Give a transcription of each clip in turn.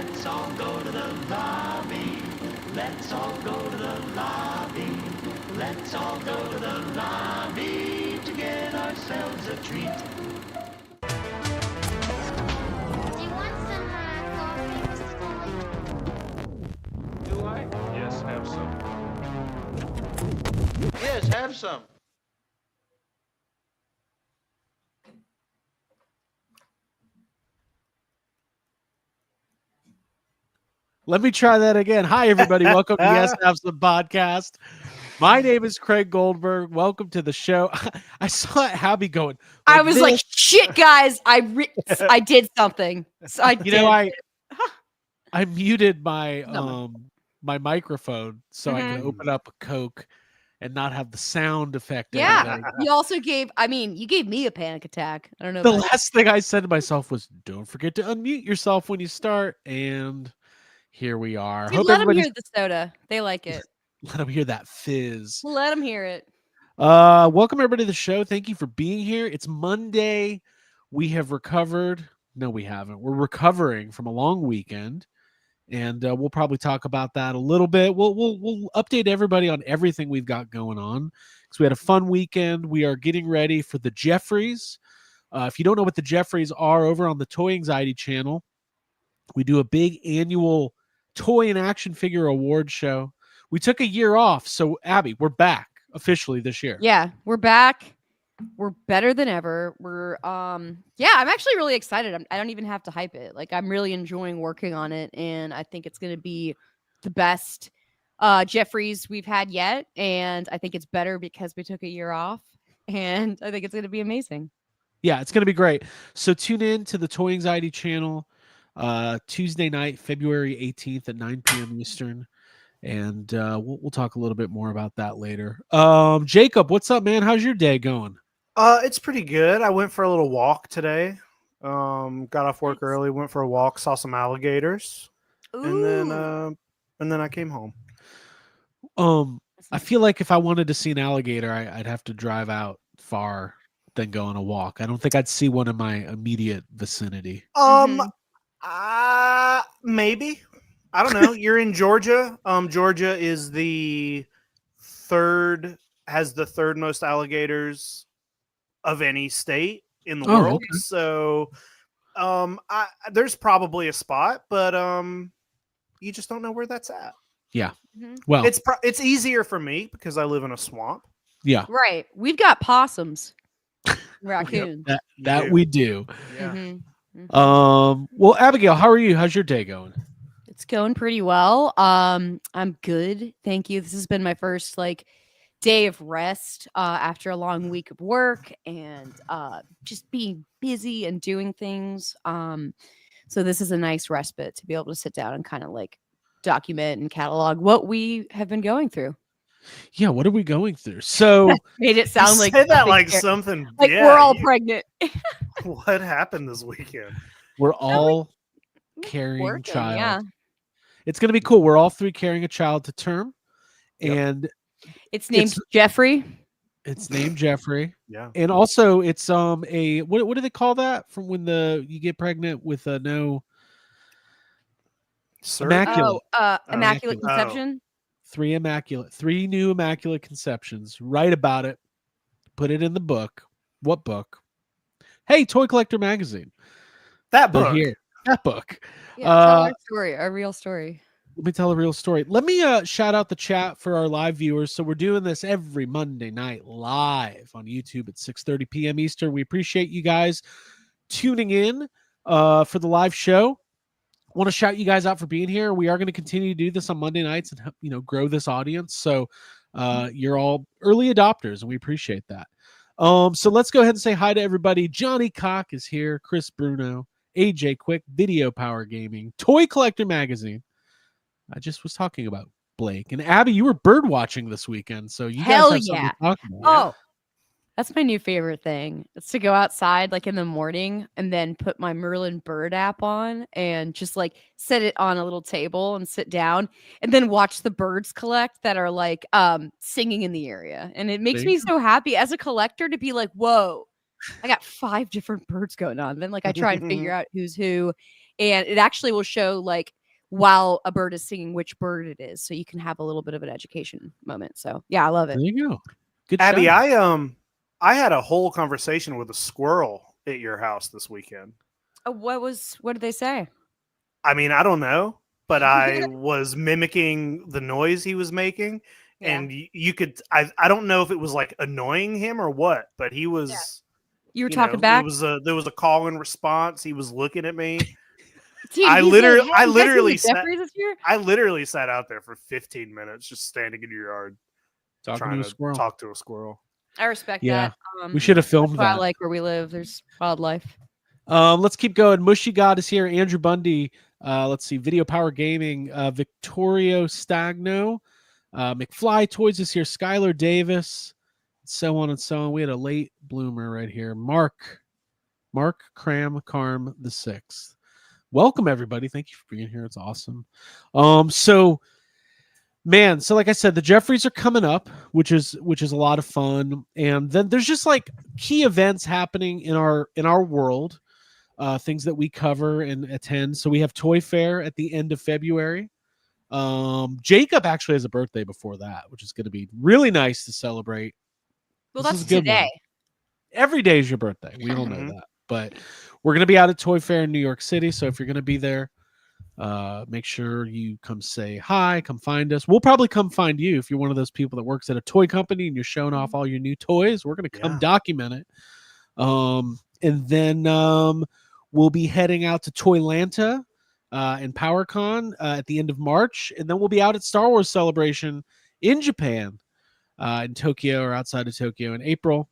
Let's all go to the lobby. Let's all go to the lobby. Let's all go to the lobby to get ourselves a treat. Do you want some coffee, Mr. Toy? Do I? Yes, have some. Yes, have some. Let me try that again. Hi, everybody. Welcome to Yes Have Some podcast. My name is Craig Goldberg. Welcome to the show. I saw Abby going. I was like, shit, guys. I did something. So I did. I muted my my microphone so I could open up a Coke and not have the sound effect. Yeah. You also gave me a panic attack. I don't know. The last thing I said to myself was, don't forget to unmute yourself when you start. And here we are. Dude, let them hear the soda. They like it. Let them hear that fizz. Let them hear it. Welcome everybody to the show. Thank you for being here. It's Monday. We have recovered. No, we haven't. We're recovering from a long weekend, and we'll probably talk about that a little bit. We'll update everybody on everything we've got going on because we had a fun weekend. We are getting ready for the Jeffries. If you don't know what the Jeffries are, over on the Toy Anxiety channel, we do a big annual toy and action figure award show. We took a year off, so Abby, we're back officially this year. Yeah, we're back. We're better than ever. We're I'm actually really excited. I don't even have to hype it. Like, I'm really enjoying working on it, and I think it's going to be the best Jeffries we've had yet, and I think it's better because we took a year off, and I think it's going to be amazing. Yeah, it's going to be great. So tune in to the Toy Anxiety channel Tuesday night, February 18th at 9 p.m. Eastern. And we'll talk a little bit more about that later. Jacob, what's up, man? How's your day going? It's pretty good. I went for a little walk today. Got off work early, went for a walk, saw some alligators, and then I came home. I feel like if I wanted to see an alligator, I'd have to drive out far than go on a walk. I don't think I'd see one in my immediate vicinity. Maybe. I don't know. You're in Georgia. Georgia is has the third most alligators of any state in the world. Okay. So, there's probably a spot, but you just don't know where that's at. Yeah. Well, it's easier for me because I live in a swamp. Yeah. Right. We've got possums, raccoons. That we do. Yeah. Well, Abigail, how are you? How's your day going? It's going pretty well. I'm good. Thank you. This has been my first day of rest after a long week of work and just being busy and doing things. So this is a nice respite to be able to sit down and kind of document and catalog what we have been going through. Yeah, what are we going through? So made it sound like say that like something we're all pregnant. What happened this weekend? We're all carrying a child. Yeah. It's going to be cool. We're all three carrying a child to term. Yep. And it's named Jeffrey. It's named Jeffrey. Yeah. And also it's a what do they call that from when you get pregnant with a no immaculate. Immaculate conception. Three new immaculate conceptions. Write about it. Put it in the book. What book? Hey, Toy Collector Magazine. That book. Here. That book. Yeah, tell our story, our real story. Let me tell a real story. Let me shout out the chat for our live viewers. So we're doing this every Monday night live on YouTube at 6:30 p.m. Eastern. We appreciate you guys tuning in for the live show. Want to shout you guys out for being here. We are going to continue to do this on Monday nights and grow this audience. So you're all early adopters, and we appreciate that. So let's go ahead and say hi to everybody. Johnny Cock is here. Chris Bruno, AJ Quick, Video Power Gaming, Toy Collector Magazine. I just was talking about Blake and Abby. You were bird watching this weekend, so you guys have something to talk about. Oh, that's my new favorite thing. It's to go outside in the morning and then put my Merlin Bird app on and just set it on a little table and sit down and then watch the birds collect that are singing in the area. And it makes me so happy as a collector to be like, whoa, I got 5 different birds going on. Then I try and figure out who's who. and it actually will show like while a bird is singing which bird it is, so you can have a little bit of an education moment. So yeah, I love it. There you go. Good Abby, shout. I had a whole conversation with a squirrel at your house this weekend. What did they say? I mean, I don't know, but I was mimicking the noise he was making, Yeah. and you could. I don't know if it was like annoying him or what, but he was. You were You talking know, back. there was a call and response. He was looking at me. Dude, I he's literally- like, "Hey, I you guys literally see the sat- Jeffries this year?" I literally sat out there for 15 minutes, just standing in your yard, Talking trying to a squirrel. talk to a squirrel. I respect Yeah. that. We should have filmed That's why I that. like where we live. There's wildlife. Let's keep going. Mushy God is here. Andrew Bundy. Let's see. Video Power Gaming. Victorio Stagno. McFly Toys is here. Skylar Davis. So on and so on. We had a late bloomer right here. Mark Cram Carm the Sixth. Welcome everybody. Thank you for being here. It's awesome. So like I said, the Jeffries are coming up, which is a lot of fun. And then there's just like key events happening in our world. Things that we cover and attend. So we have Toy Fair at the end of February. Jacob actually has a birthday before that, which is going to be really nice to celebrate. Well, This that's is a good one. today. Every day is your birthday. We all know Mhm. that. But we're going to be out at Toy Fair in New York City. So if you're going to be there, make sure you come say hi, come find us. We'll probably come find you if you're one of those people that works at a toy company and you're showing off all your new toys. We're going to come Yeah. document it. And then we'll be heading out to Toylanta and PowerCon at the end of March. And then we'll be out at Star Wars Celebration in Japan, in Tokyo or outside of Tokyo in April.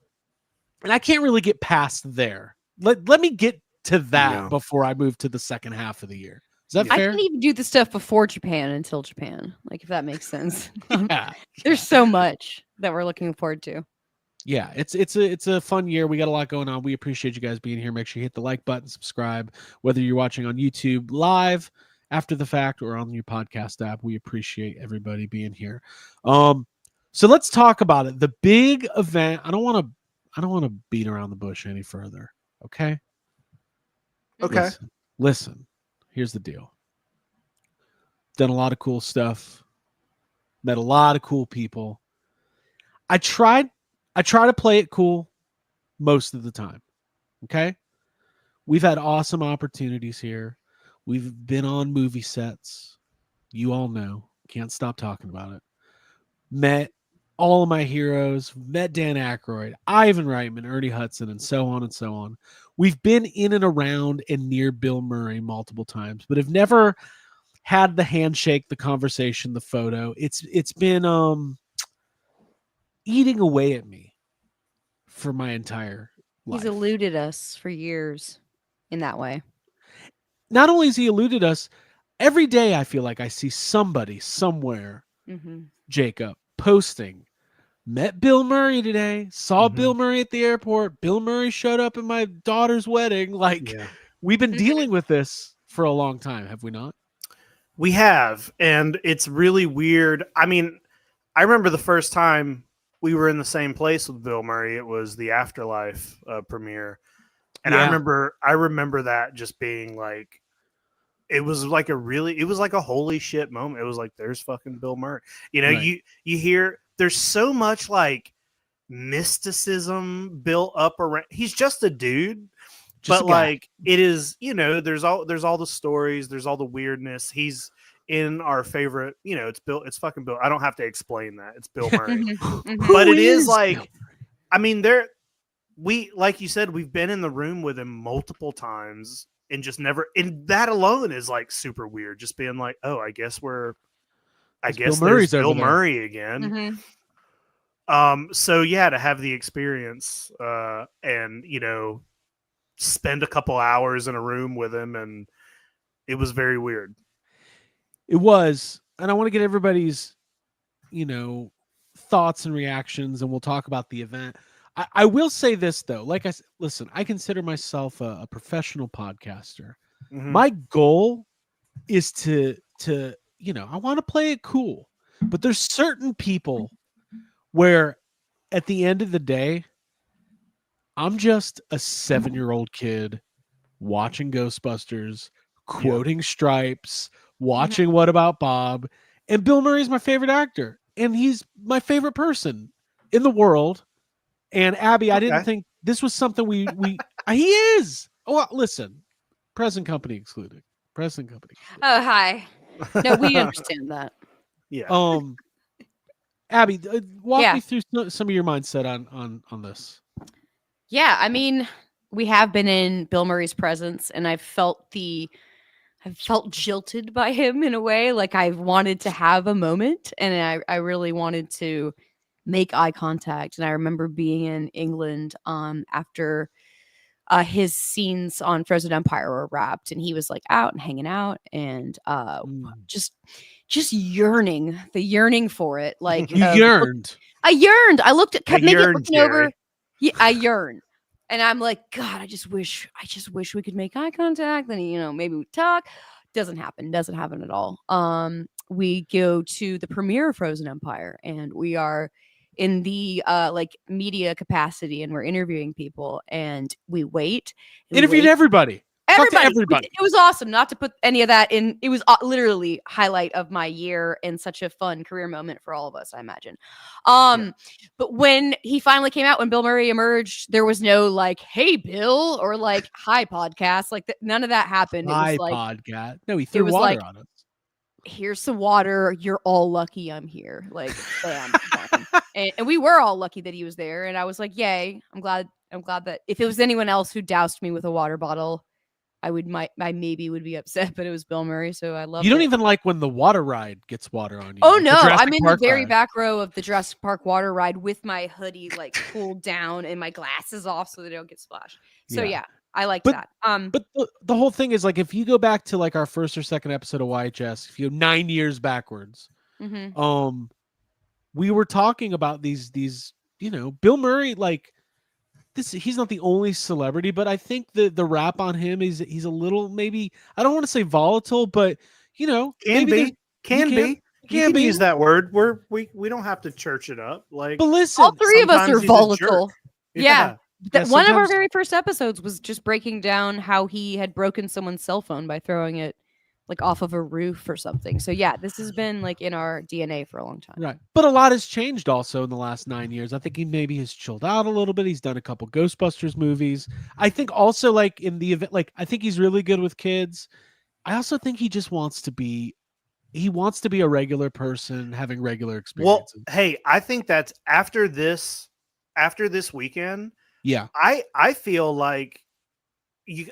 And I can't really get past there. Let me get to that Yeah. before I move to the second half of the year. Is that Yeah. I fair? can't even do the stuff before Japan until Japan. Like, if that makes sense. Yeah. There's so much that we're looking forward to. Yeah, it's a fun year. We got a lot going on. We appreciate you guys being here. Make sure you hit the like button, subscribe, whether you're watching on YouTube live after the fact or on your podcast app. We appreciate everybody being here. So let's talk about it. The big event. I don't want to beat around the bush any further. Okay. Okay. Listen. Here's the deal. Done a lot of cool stuff. Met a lot of cool people. I try to play it cool most of the time. Okay. We've had awesome opportunities here. We've been on movie sets. You all know. Can't stop talking about it. Met all of my heroes. Met Dan Aykroyd, Ivan Reitman, Ernie Hudson, and so on and so on. We've been in and around and near Bill Murray multiple times, but have never had the handshake, the conversation, the photo. It's been eating away at me for my entire life. He's eluded us for years in that way. Not only has he eluded us, every day I feel like I see somebody somewhere, Mm-hmm. Jacob, posting, met Bill Murray today, saw Mhm. Bill Murray at the airport, Bill Murray showed up at my daughter's wedding. Like, Yeah. we've been dealing with this for a long time, have we not? We have, and it's really weird. I mean, I remember the first time we were in the same place with Bill Murray. It was the Afterlife premiere, and Yeah. I remember that just being like, it was like a holy shit moment. It was like, there's fucking Bill Murray. You know, Right. you hear there's so much like mysticism built up around. He's just a dude. Just But a guy. like it is, you know, there's all the stories, there's all the weirdness. He's in our favorite, you know, it's fucking Bill. I don't have to explain that. It's Bill Murray. Mm-hmm. But Who it is Bill like, Murray? I mean, like you said, we've been in the room with him multiple times and just never, and that alone is like super weird. Just being like, oh, I guess Bill there's Murray's over Bill there. Murray again. Mm-hmm. So yeah, to have the experience, and you know, spend a couple hours in a room with him, and it was very weird. It was, and I want to get everybody's, you know, thoughts and reactions, and we'll talk about the event. I will say this though, like I said, listen, I consider myself a professional podcaster. Mhm. My goal is to you know, I want to play it cool, but there's certain people where at the end of the day, I'm just a 7-year-old kid watching Ghostbusters, quoting Stripes, watching What About Bob, and Bill Murray's my favorite actor, and he's my favorite person in the world. And Abby, I didn't Okay. think this was something we he is. Oh, well, listen, present company excluded. Present company. Oh, hi. No, we understand that. Yeah. Abby, walk Yeah. me through some of your mindset on this. Yeah, I mean, we have been in Bill Murray's presence, and I've felt jilted by him in a way. Like I've wanted to have a moment, and I really wanted to make eye contact. And I remember being in England after his scenes on Frozen Empire were wrapped, and he was like out and hanging out, and just yearning, the yearning for it. Like You yearned. I yearned. I looked at kept making yearned, looking over. Jerry. Yeah, I yearn. And I'm like, God, I just wish we could make eye contact. Then, maybe we talk. Doesn't happen at all. We go to the premiere of Frozen Empire, and we are in the like media capacity, and we're interviewing people, and we wait. and we Interviewed wait. everybody. Talk to Everybody. everybody. It was awesome. Not to put any of that in. It was literally highlight of my year and such a fun career moment for all of us, I imagine. But when he finally came out, when Bill Murray emerged, there was no like, "Hey, Bill," or like, "Hi, podcast." Like none of that happened. Hi, It was like, podcast. No, he threw was water like- on us. "Here's some water. You're all lucky I'm here." Like, bam. Bam. And we were all lucky that he was there. And I was like, "Yay! I'm glad that if it was anyone else who doused me with a water bottle, I maybe would be upset, but it was Bill Murray, so I love it. You don't even like when the water ride gets water on you. Oh like the no, Jurassic I'm in Park the very ride. back row of the Jurassic Park water ride with my hoodie like pulled down and my glasses off so they don't get splashed. So Yeah. yeah, I like But- that. But the whole thing is like if you go back to like our first or second episode of YHS, if you go 9 years backwards, Mhm. we were talking about these Bill Murray, like this, he's not the only celebrity, but I think the rap on him is he's a little, maybe, I don't want to say volatile, but Can maybe be. Can be. You can be. use that word. We don't have to church it up. Like But listen, All three of us sometimes are he's a volatile. jerk. Yeah. Yeah, One of our sometimes- very first episodes was just breaking down how he had broken someone's cell phone by throwing it like off of a roof or something. So yeah, this has been like in our DNA for a long time. right. But a lot has changed also in the last 9 years. I think he maybe has chilled out a little bit. He's done a couple Ghostbusters movies. I think also like in the event, like I think he's really good with kids. I also think he just wants to be a regular person having regular Well, experiences. hey, I think that's after this weekend, Yeah. I feel like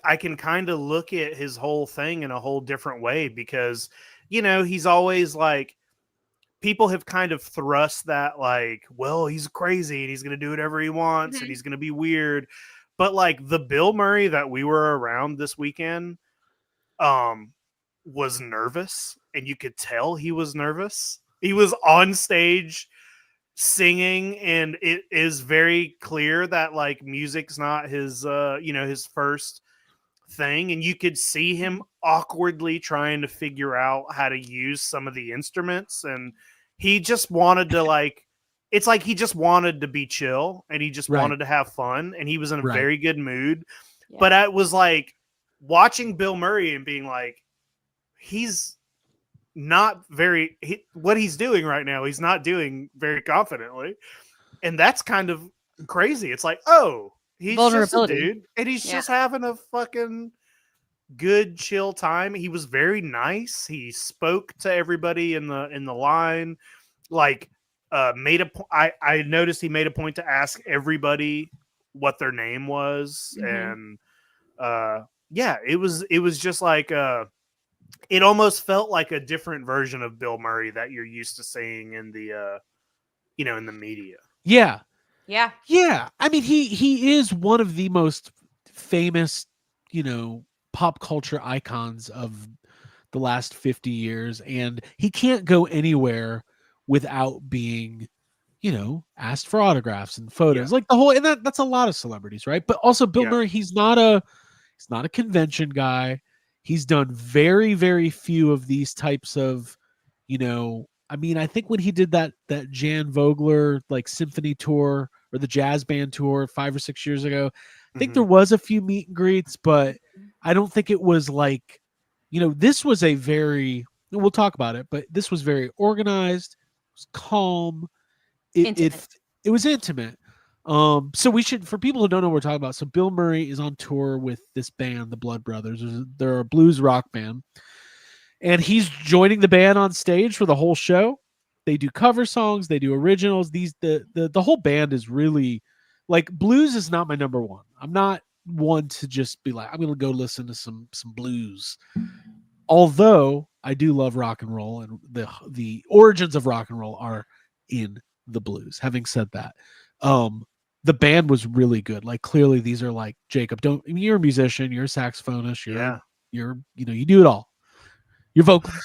I can kind of look at his whole thing in a whole different way because, he's always like, people have kind of thrust that like, well, he's crazy and he's going to do whatever he wants and he's going to be weird. But like the Bill Murray that we were around this weekend was nervous, and you could tell he was nervous. He was on stage singing, and it is very clear that like music's not his his first thing, and you could see him awkwardly trying to figure out how to use some of the instruments, and he just wanted to like, it's like he just wanted to be chill, and he just Right. wanted to have fun, and he was in a Right. very good mood. Yeah. But I was like watching Bill Murray and being like, he's not very what he's doing right now, he's not doing very confidently, and that's kind of crazy. It's like, oh, he's just a Vulnerability. dude, and he's Yeah. just having a fucking good chill time. He was very nice. He spoke to everybody in the line, like I noticed he made a point to ask everybody what their name was. Mhm. And yeah, it was just like it almost felt like a different version of Bill Murray that you're used to seeing in the in the media. Yeah. Yeah. Yeah. I mean, he is one of the most famous, pop culture icons of the last 50 years. And he can't go anywhere without being, asked for autographs and photos. Yeah. Like the whole, and that's a lot of celebrities, right? But also Bill Yeah. Murray, he's not a convention guy. He's done very, very few of these types of, I mean, I think when he did that Jan Vogler like symphony tour or the jazz band tour 5 or 6 years ago, I think Mhm. there was a few meet and greets, but I don't think it was like, this was a very, we'll talk about it, but this was very organized, it was calm, Intimate. it was intimate. So we should, for people who don't know what we're talking about, so Bill Murray is on tour with this band, the Blood Brothers. They're a blues rock band, and he's joining the band on stage for the whole show. They do cover songs, they do originals. The whole band is really, like, blues is not my number one. I'm not one to just be like, I'm gonna go listen to some blues. Although I do love rock and roll, and the origins of rock and roll are in the blues. Having said that, the band was really good. Like, clearly these are like, Jacob, you're a musician, you're a saxophonist, you're you do it all. You're vocalist.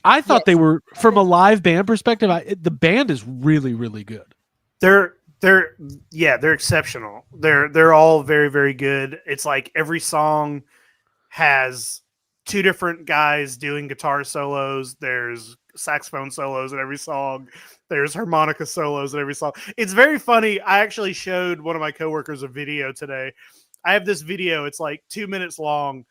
I thought they were, from a live band perspective, the band is really, really good. They're exceptional. They're all very, very good. It's like every song has two different guys doing guitar solos. There's saxophone solos in every song. There's harmonica solos in every song. It's very funny. I actually showed one of my coworkers a video today. I have this video. It's like 2 minutes long,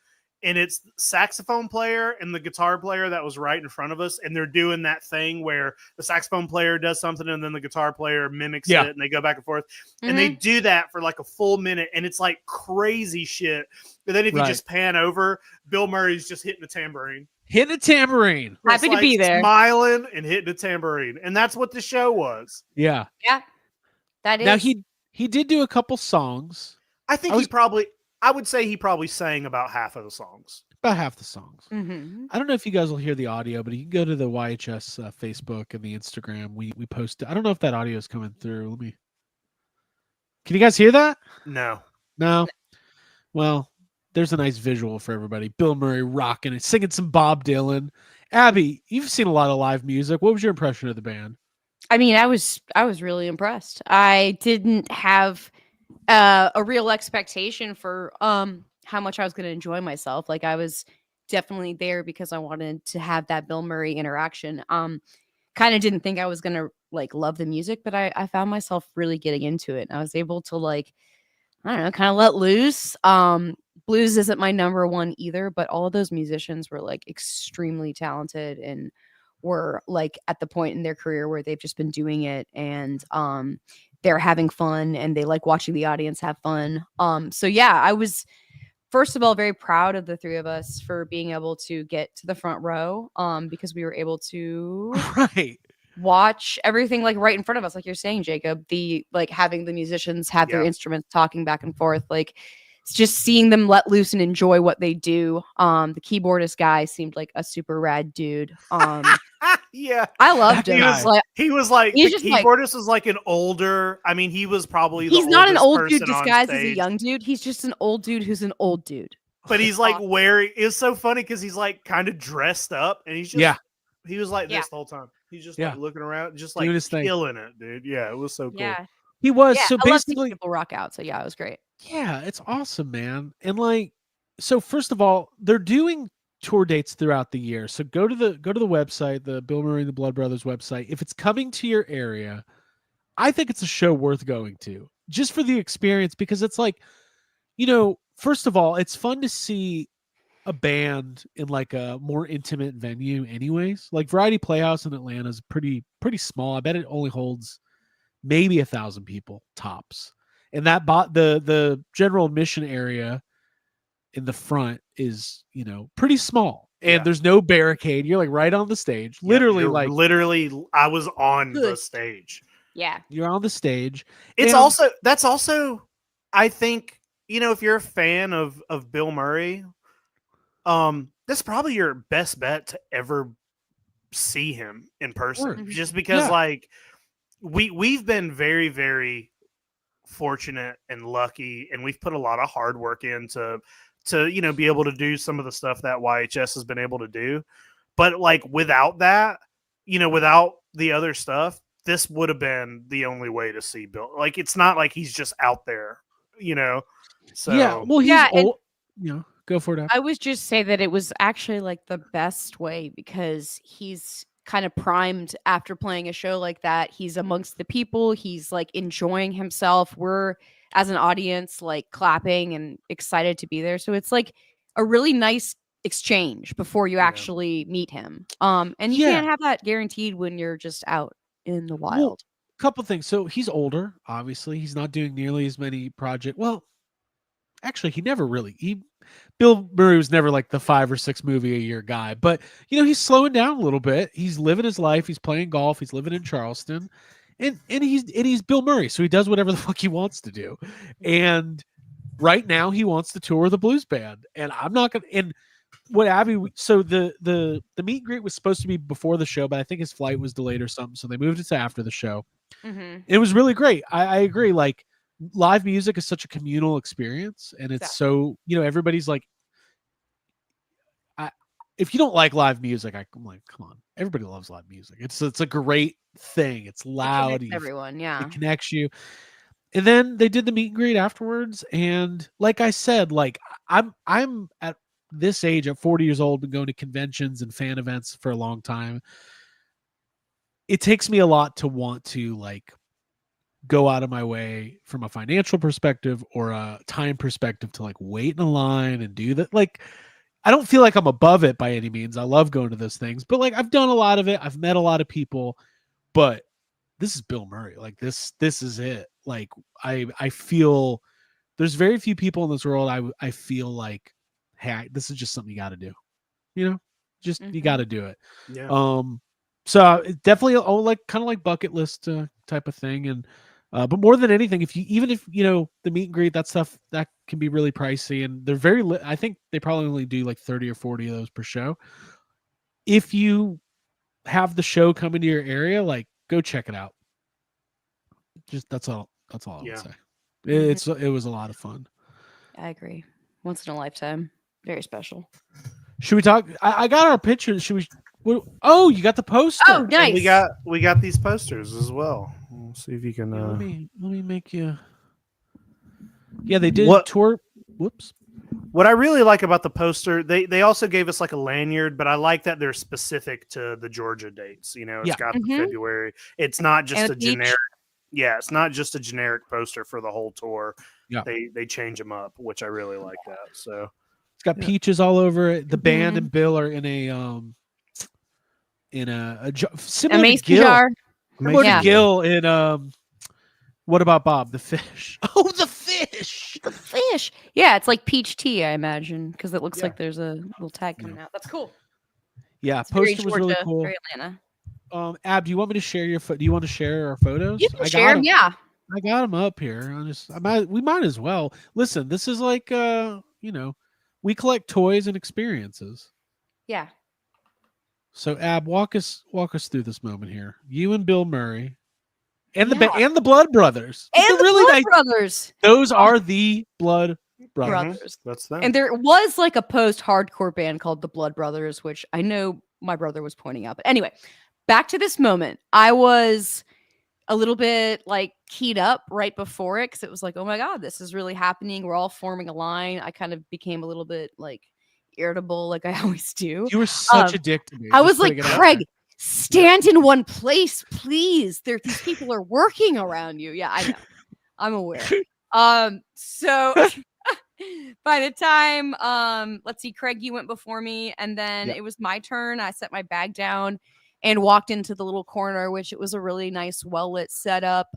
and it's the saxophone player and the guitar player that was right in front of us, and they're doing that thing where the saxophone player does something and then the guitar player mimics it, and they go back and forth. And they do that for like a full minute, and it's like crazy shit. But then if you just pan over, Bill Murray's just hitting the tambourine. Hitting a tambourine. Happy to be there. Smiling and hitting a tambourine. And that's what the show was. Yeah. Yeah. That is. Now he did do a couple songs. I think I would say he probably sang about half of the songs. About half the songs. Mm-hmm. I don't know if you guys will hear the audio, but you can go to the YHS Facebook and the Instagram. We post it. I don't know if that audio is coming through. Can you guys hear that? No. Well, there's a nice visual for everybody. Bill Murray rocking it, singing some Bob Dylan. Abby, you've seen a lot of live music. What was your impression of the band? I mean, I was really impressed. I didn't have a real expectation for how much I was going to enjoy myself. Like, I was definitely there because I wanted to have that Bill Murray interaction. Kind of didn't think I was going to like love the music, but I found myself really getting into it. And I was able to, like, I don't know, kind of let loose. Blues isn't my number one either, but all of those musicians were like extremely talented and were like at the point in their career where they've just been doing it, and they're having fun and they like watching the audience have fun. So yeah, I was first of all very proud of the three of us for being able to get to the front row, because we were able to watch everything like right in front of us, like you're saying, Jacob. The like having the musicians have their instruments talking back and forth, like it's just seeing them let loose and enjoy what they do. The keyboardist guy seemed like a super rad dude. Yeah, I loved him. He was like the keyboardist was like an older. I mean, he was probably he's not an old dude disguised as a young dude. He's just an old dude who's an old dude. But he's like wearing. It's so funny because he's like kind of dressed up, and he's just he was like this the whole time. He's just like looking around, just like killing it, dude. Yeah, it was so cool. Yeah, he was. Yeah, so I love basically, seeing people rock out. So yeah, it was great. Yeah, it's awesome, man. And like, so first of all, they're doing tour dates throughout the year. So go to the website, the Bill Murray and the Blood Brothers website. If it's coming to your area, I think it's a show worth going to just for the experience, because it's like, first of all, it's fun to see a band in like a more intimate venue anyways. Like Variety Playhouse in Atlanta is pretty small. I bet it only holds maybe 1,000 people tops. And that the general admission area in the front is, pretty small. And there's no barricade. You're like right on the stage. Literally, I was on the stage. Yeah. You're on the stage. That's also, I think, if you're a fan of Bill Murray, that's probably your best bet to ever see him in person. Just because like we've been very, very fortunate and lucky, and we've put a lot of hard work into be able to do some of the stuff that YHS has been able to do. But like without that, without the other stuff, this would have been the only way to see Bill. Like, it's not like he's just out there, So yeah, well, he's old, go for it. I would just say that it was actually like the best way, because he's kind of primed after playing a show like that. He's amongst the people. He's like enjoying himself. We're as an audience like clapping and excited to be there. So it's like a really nice exchange before you Yeah. actually meet him. And you Yeah. can't have that guaranteed when you're just out in the Well, wild. couple things. So he's older, obviously. He's not doing nearly as many projects. Well, actually, he never really. Bill Murray was never like the 5 or 6 movie a year guy, but he's slowing down a little bit. He's living his life. He's playing golf. He's living in Charleston, and he's Bill Murray, so he does whatever the fuck he wants to do. And right now, he wants to tour the blues band, and I'm not gonna. And what Abby? So the meet and greet was supposed to be before the show, but I think his flight was delayed or something, so they moved it to after the show. Mm-hmm. It was really great. I agree. Like live music is such a communal experience, and it's so everybody's like, if you don't like live music, I'm like, come on, everybody loves live music. It's a great thing. It's loud. Everyone, yeah. It connects you. And then they did the meet and greet afterwards, and like I said, like I'm at this age, at 40 years old, been going to conventions and fan events for a long time. It takes me a lot to want to like go out of my way from a financial perspective or a time perspective to like wait in a line and do that. Like, I don't feel like I'm above it by any means. I love going to those things, but like I've done a lot of it. I've met a lot of people, but this is Bill Murray. Like this is it. Like I feel there's very few people in this world. I feel like, hey, this is just something you got to do. Just you got to do it. Yeah. So it's definitely like kind of like bucket list type of thing. And but more than anything, if the meet and greet, that stuff that can be really pricey, and they're very I think they probably only do like 30 or 40 of those per show. If you have the show come into your area, like go check it out. Just that's all I would say. It was a lot of fun. I agree. Once in a lifetime. Very special. Should we talk? I got our pictures. Should we? Oh, you got the poster. Oh, nice. And we got these posters as well. We'll see if you can. Yeah, let me make you. Yeah, they did tour. Whoops. What I really like about the poster, they also gave us like a lanyard, but I like that they're specific to the Georgia dates. It's got the February. It's not just a generic. Yeah, it's not just a generic poster for the whole tour. Yeah, they change them up, which I really like that. So it's got peaches all over it. The band and Bill are in a similar to Gil. Jar. Similar to Gil in What About Bob? The fish. Oh, the fish. The fish. Yeah, it's like peach tea, I imagine, because it looks like there's a little tag coming out. That's cool. Yeah, it's poster was really cool. Very Atlanta. Ab, do you want me to share your do you want to share our photos? You can share them, yeah. I got them up here. We might as well. Listen, this is like we collect toys and experiences. Yeah. So Ab, walk us through this moment here. You and Bill Murray, and the Blood Brothers, and the really Blood Brothers. Those are the Blood Brothers. That's them. And there was like a post-hardcore band called the Blood Brothers, which I know my brother was pointing out. But anyway, back to this moment. I was a little bit like keyed up right before it because it was like, oh my God, this is really happening. We're all forming a line. I kind of became a little bit like irritable, like I always do. You were such a dick to me. I was like, Craig, stand in one place, please. These people are working around you. Yeah, I know. I'm aware. So by the time, let's see, Craig, you went before me, and then it was my turn. I set my bag down and walked into the little corner, which it was a really nice, well-lit setup.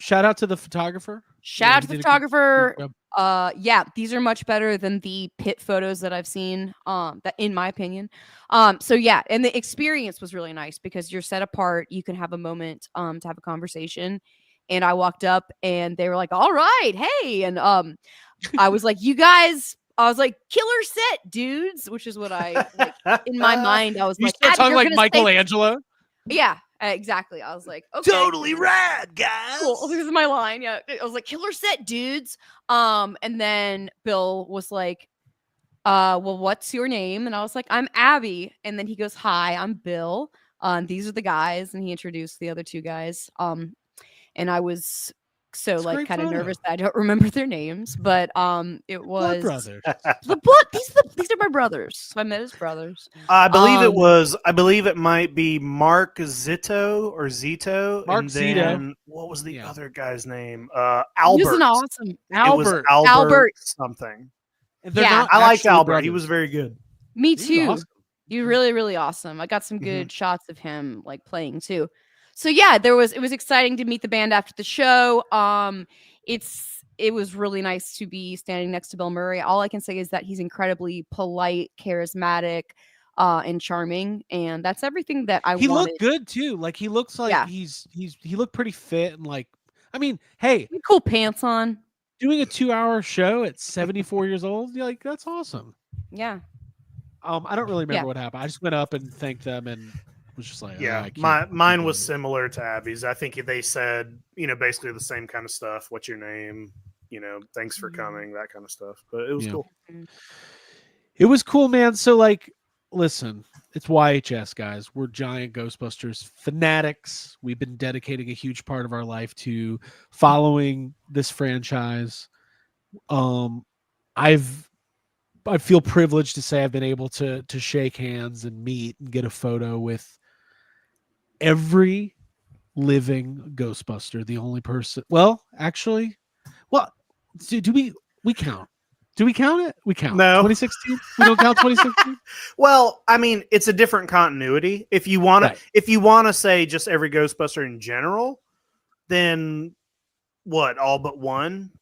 Shout out to the photographer. Shout out to the photographer. These are much better than the pit photos that I've seen. That in my opinion. So yeah, and the experience was really nice because you're set apart. You can have a moment to have a conversation. And I walked up and they were like, all right, hey. And I was like, you guys, I was like, killer set, dudes, which is what I like in my mind. I was you like, start talking like Michelangelo. Yeah, exactly. I was like, okay, totally rad, guys. Cool. This is my line. Yeah, I was like, killer set, dudes. And then Bill was like, well, what's your name? And I was like, I'm Abby. And then he goes, hi, I'm Bill. These are the guys, and he introduced the other two guys. And I was so like kind of nervous that I don't remember their names, but it was brothers. These are my brothers. So I met his brothers. I believe it might be Mark Zito or Zito. Mark Zito. What was the other guy's name? Albert. Albert. He was an awesome Albert. Albert Something. They're Yeah. not I liked actually Albert. He brothers. was very good. Me He was too. awesome. You're really, really awesome. I got some Mhm. good shots of him like playing too. So yeah, it was exciting to meet the band after the show. It was really nice to be standing next to Bill Murray. All I can say is that he's incredibly polite, charismatic, and charming, and that's everything that I He wanted. looked good too. Like he looks like Yeah. he looked pretty fit and like I mean, hey, He had cool pants on. doing a 2-hour show at 74 years old, you're like that's awesome. Yeah. I don't really remember Yeah. what happened. I just went up and thanked them and was just like, Yeah, I can't mine was believe it." similar to Abby's. I think they said, basically the same kind of stuff. What's your name? Thanks for coming, that kind of stuff. But it was Yeah. cool. It was cool, man. So like, listen, it's YHS, guys. We're giant Ghostbusters fanatics. We've been dedicating a huge part of our life to following this franchise. I feel privileged to say I've been able to shake hands and meet and get a photo with every living Ghostbuster. The only person, well, actually, do we count? Do we count it? We count. No. 2016. We don't count 2016. Well, I mean, it's a different continuity. If you want Right. to say just every Ghostbuster in general, then what? All but one?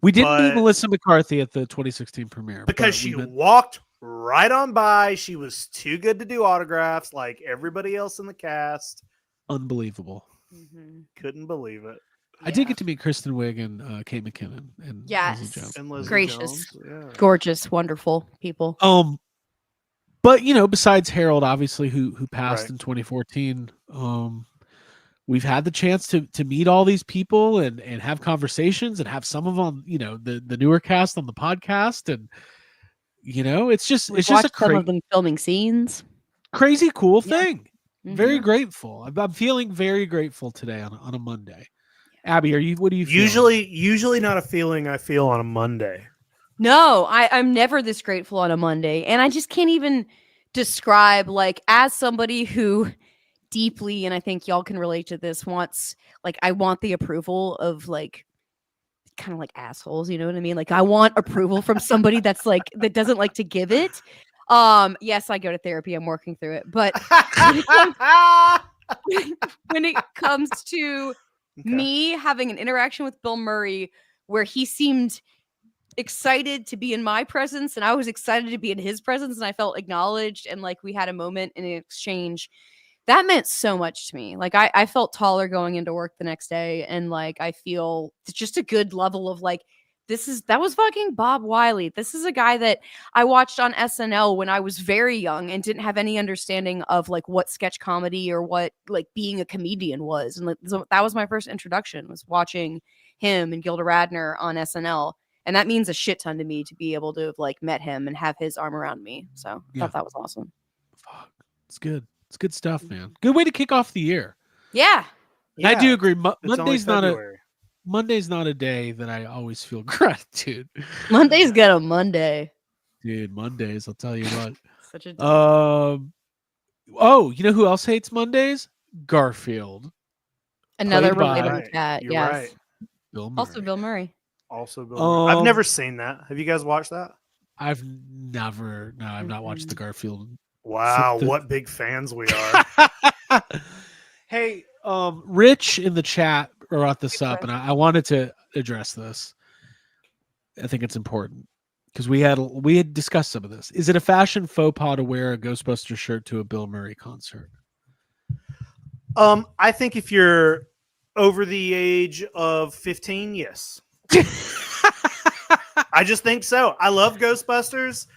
We didn't meet But- Melissa McCarthy at the 2016 premiere Because but she we've been- walked right on by. She was too good to do autographs like everybody else in the cast. unbelievable. Mhm. Couldn't believe it. I did get to meet Kristen Wiig and Kate McKinnon and Yes. Leslie Jones. And Leslie Gracious. Jones, yeah. Gorgeous, wonderful people. But besides Harold, obviously, who passed Right. in 2014, we've had the chance to meet all these people and have conversations and have some of them, the newer cast on the podcast, and it's just We've it's just a watched some of them filming scenes. crazy cool Yeah. thing. Very Mhm. grateful. I'm feeling very grateful today on a Monday. Abby, what do you feel? Usually not a feeling I feel on a Monday. No, I'm never this grateful on a Monday. And I just can't even describe, like, as somebody who deeply, and I think y'all can relate to this, I want the approval of, like, kind of like assholes, you know what I mean? Like, I want approval from somebody that doesn't like to give it. Yes, I go to therapy. I'm working through it. But when it comes to me having an interaction with Bill Murray where he seemed excited to be in my presence and I was excited to be in his presence and I felt acknowledged and like we had a moment in an exchange, that meant so much to me. Like I felt taller going into work the next day, and like I feel it's just a good level of like that was fucking Bob Wiley. This is a guy that I watched on SNL when I was very young and didn't have any understanding of like what sketch comedy or what like being a comedian was. And like, so that was my first introduction, was watching him and Gilda Radner on SNL. And that means a shit ton to me to be able to have like met him and have his arm around me. So I thought that was awesome. Fuck, it's good. It's good stuff, man. Good way to kick off the year. Yeah. I do agree. It's only Monday's not a day that I always feel gratitude. Monday's got a Monday. Dude, Mondays, I'll tell you what. Such a Oh, you know who else hates Mondays? Garfield. another played by- relatable cat. You're Yes. right. Bill Murray. Also Bill Murray. Also, Bill Murray. I've Um, never seen that. Have you guys watched that? I've not watched the Garfield. Wow, the- what big fans we are. Hey, Rich in the chat brought this up, and I wanted to address this. I think it's important because we had discussed some of this. Is it a fashion faux pas to wear a Ghostbuster shirt to a Bill Murray concert? I think if you're over the age of 15, yes. I just think so. I love Ghostbusters.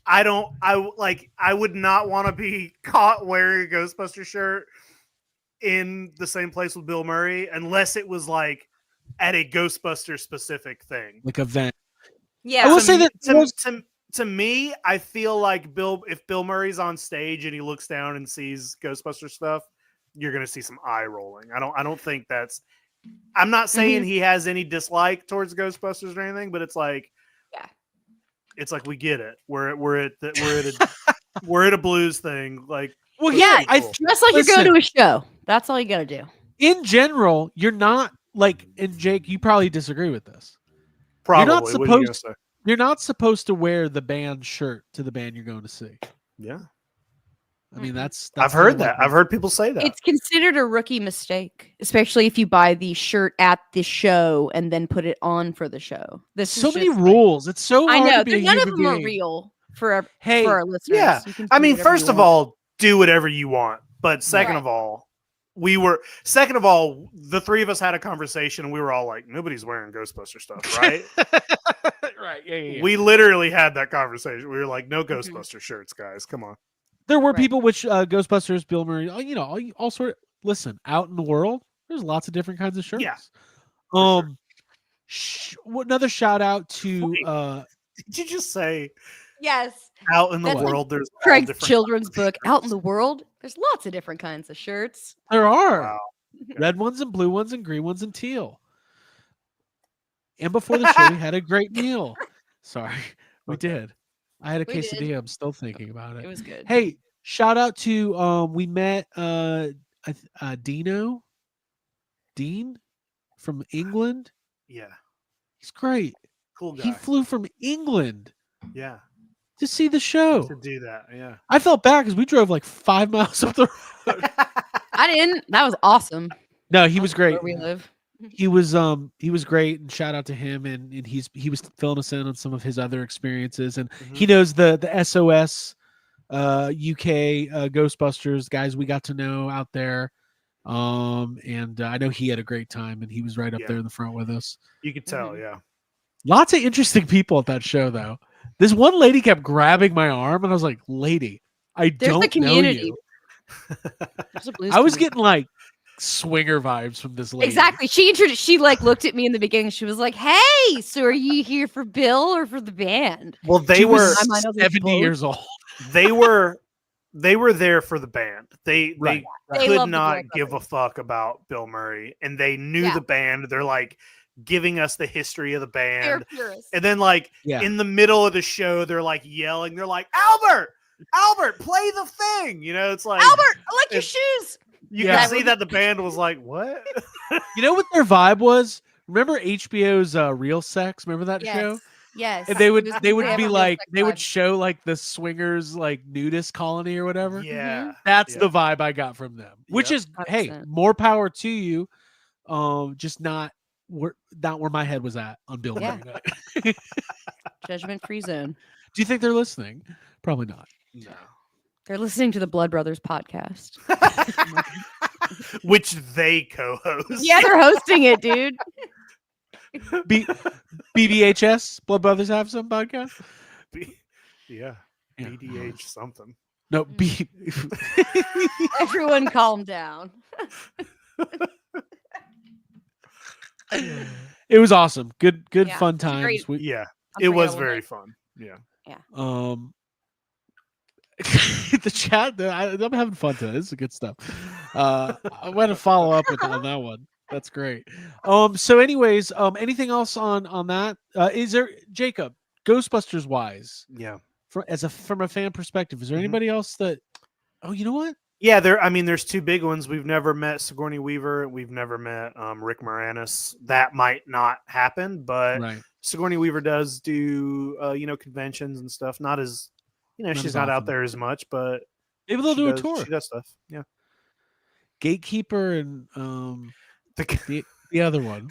I would not want to be caught wearing a Ghostbuster shirt in the same place with Bill Murray unless it was like at a Ghostbuster specific thing. Like event. Yeah. I will say that To me, I feel like if Bill Murray's on stage and he looks down and sees Ghostbuster stuff, you're gonna see some eye rolling. I don't think that's. I'm not saying he has any dislike towards Ghostbusters or anything, but it's like, Yeah. it's like we get it. We're at a blues thing. Like, Well, Yeah, pretty cool. Dress like you're going to a show. That's all you got to do. in general, you're not like, and Jake, you probably disagree with this. probably not what are you gonna supposed- say? You're not supposed to wear the band shirt to the band you're going to see. Yeah. I mean, that's I've kind heard of like that. I've heard people say that. It's considered a rookie mistake, especially if you buy the shirt at the show and then put it on for the show. This so is many just, like- rules. It's so I hard know to be a none of human them are being. real for Hey, our listeners. Yeah. You can I do mean, whatever first you of want. all, do whatever you want. But second Right. of all, the three of us had a conversation and we were all like, nobody's wearing Ghostbuster stuff, right? Right. Yeah. We literally had that conversation. We were like, no Mm-hmm. Ghostbuster shirts, guys. Come on. There were Right. people which Ghostbusters, Bill Murray, all sort. Listen, out in the world, there's lots of different kinds of shirts. Yeah, Another shout out to Wait. Did you just say Yes. out in the That's like world there's all Craig's different children's book, Out in the World. There's lots of different kinds of shirts. there are Wow. red ones and blue ones and green ones and teal. And before the show, we had a great meal. Sorry, we Okay. did. I had a We did. quesadilla. I'm still thinking about It it. was good. Hey, shout out to we met Dean from England. Yeah. He's great. Cool guy. He flew from England Yeah. to see the show. To do that. Yeah. I felt bad because we drove like 5 miles up the road. I didn't. That was awesome. No, he was great. Where we live. He was great, and shout out to him, and he was filling us in on some of his other experiences, and he knows the SOS UK Ghostbusters guys we got to know out there. And I know he had a great time, and he was right up Yeah. there in the front with us. You could tell, yeah. Lots of interesting people at that show, though. This one lady kept grabbing my arm, and I was like, "Lady, I There's a don't know community. you." There's a blues I was community. getting like swinger vibes from this lady. Exactly. She like looked at me in the beginning. She was like, "Hey, so are you here for Bill or for the band?" Well, they She were was I might have been 70 both. years old. they were there for the band. They Right. They could love the not Bill give a brothers. fuck about Bill Murray, and they knew Yeah. the band. They're like giving us the history of the They're band, purists. and then like Yeah. in the middle of the show, they're like yelling. They're like, Albert, play the thing. You know, it's like Albert, I like your it- shoes. You Yeah. can see that the band was like, what? You know what their vibe was? Remember HBO's Real Sex? Remember that show? Yes. And they would It was be a like real they would sex show like the swingers like nudist colony or whatever. Yeah. That's Yeah. the vibe I got from them. Which Yep. is hey, 100%. more power to you. Just not where my head was at on Bill Yeah. Murray. vibe. Judgment-free zone. Do you think they're listening? Probably not. No. They're listening to the Blood Brothers podcast. Which they co-host. Yeah, they're hosting it, dude. BBHS Blood Brothers have some podcast? Yeah. Yeah. BDH something. No, B. Everyone calm down. It was awesome. Good Yeah, fun it's a times. great- Yeah. It was Unforgettable very night. fun. Yeah. The chat, I'm having fun today. This is good stuff. I'm going to follow up on that one. That's great. So anyways, anything else on that? Is there, Jacob, Ghostbusters wise, Yeah. from a fan perspective, is there Mhm. anybody else that, oh, you know what? Yeah, there's two big ones. We've never met Sigourney Weaver. We've never met Rick Moranis. That might not happen, but Right. Sigourney Weaver does do conventions and stuff. Not as Not she's as not out often. there as much, but Maybe they'll she do a does- tour. She does stuff. Yeah. Gatekeeper and The the other one.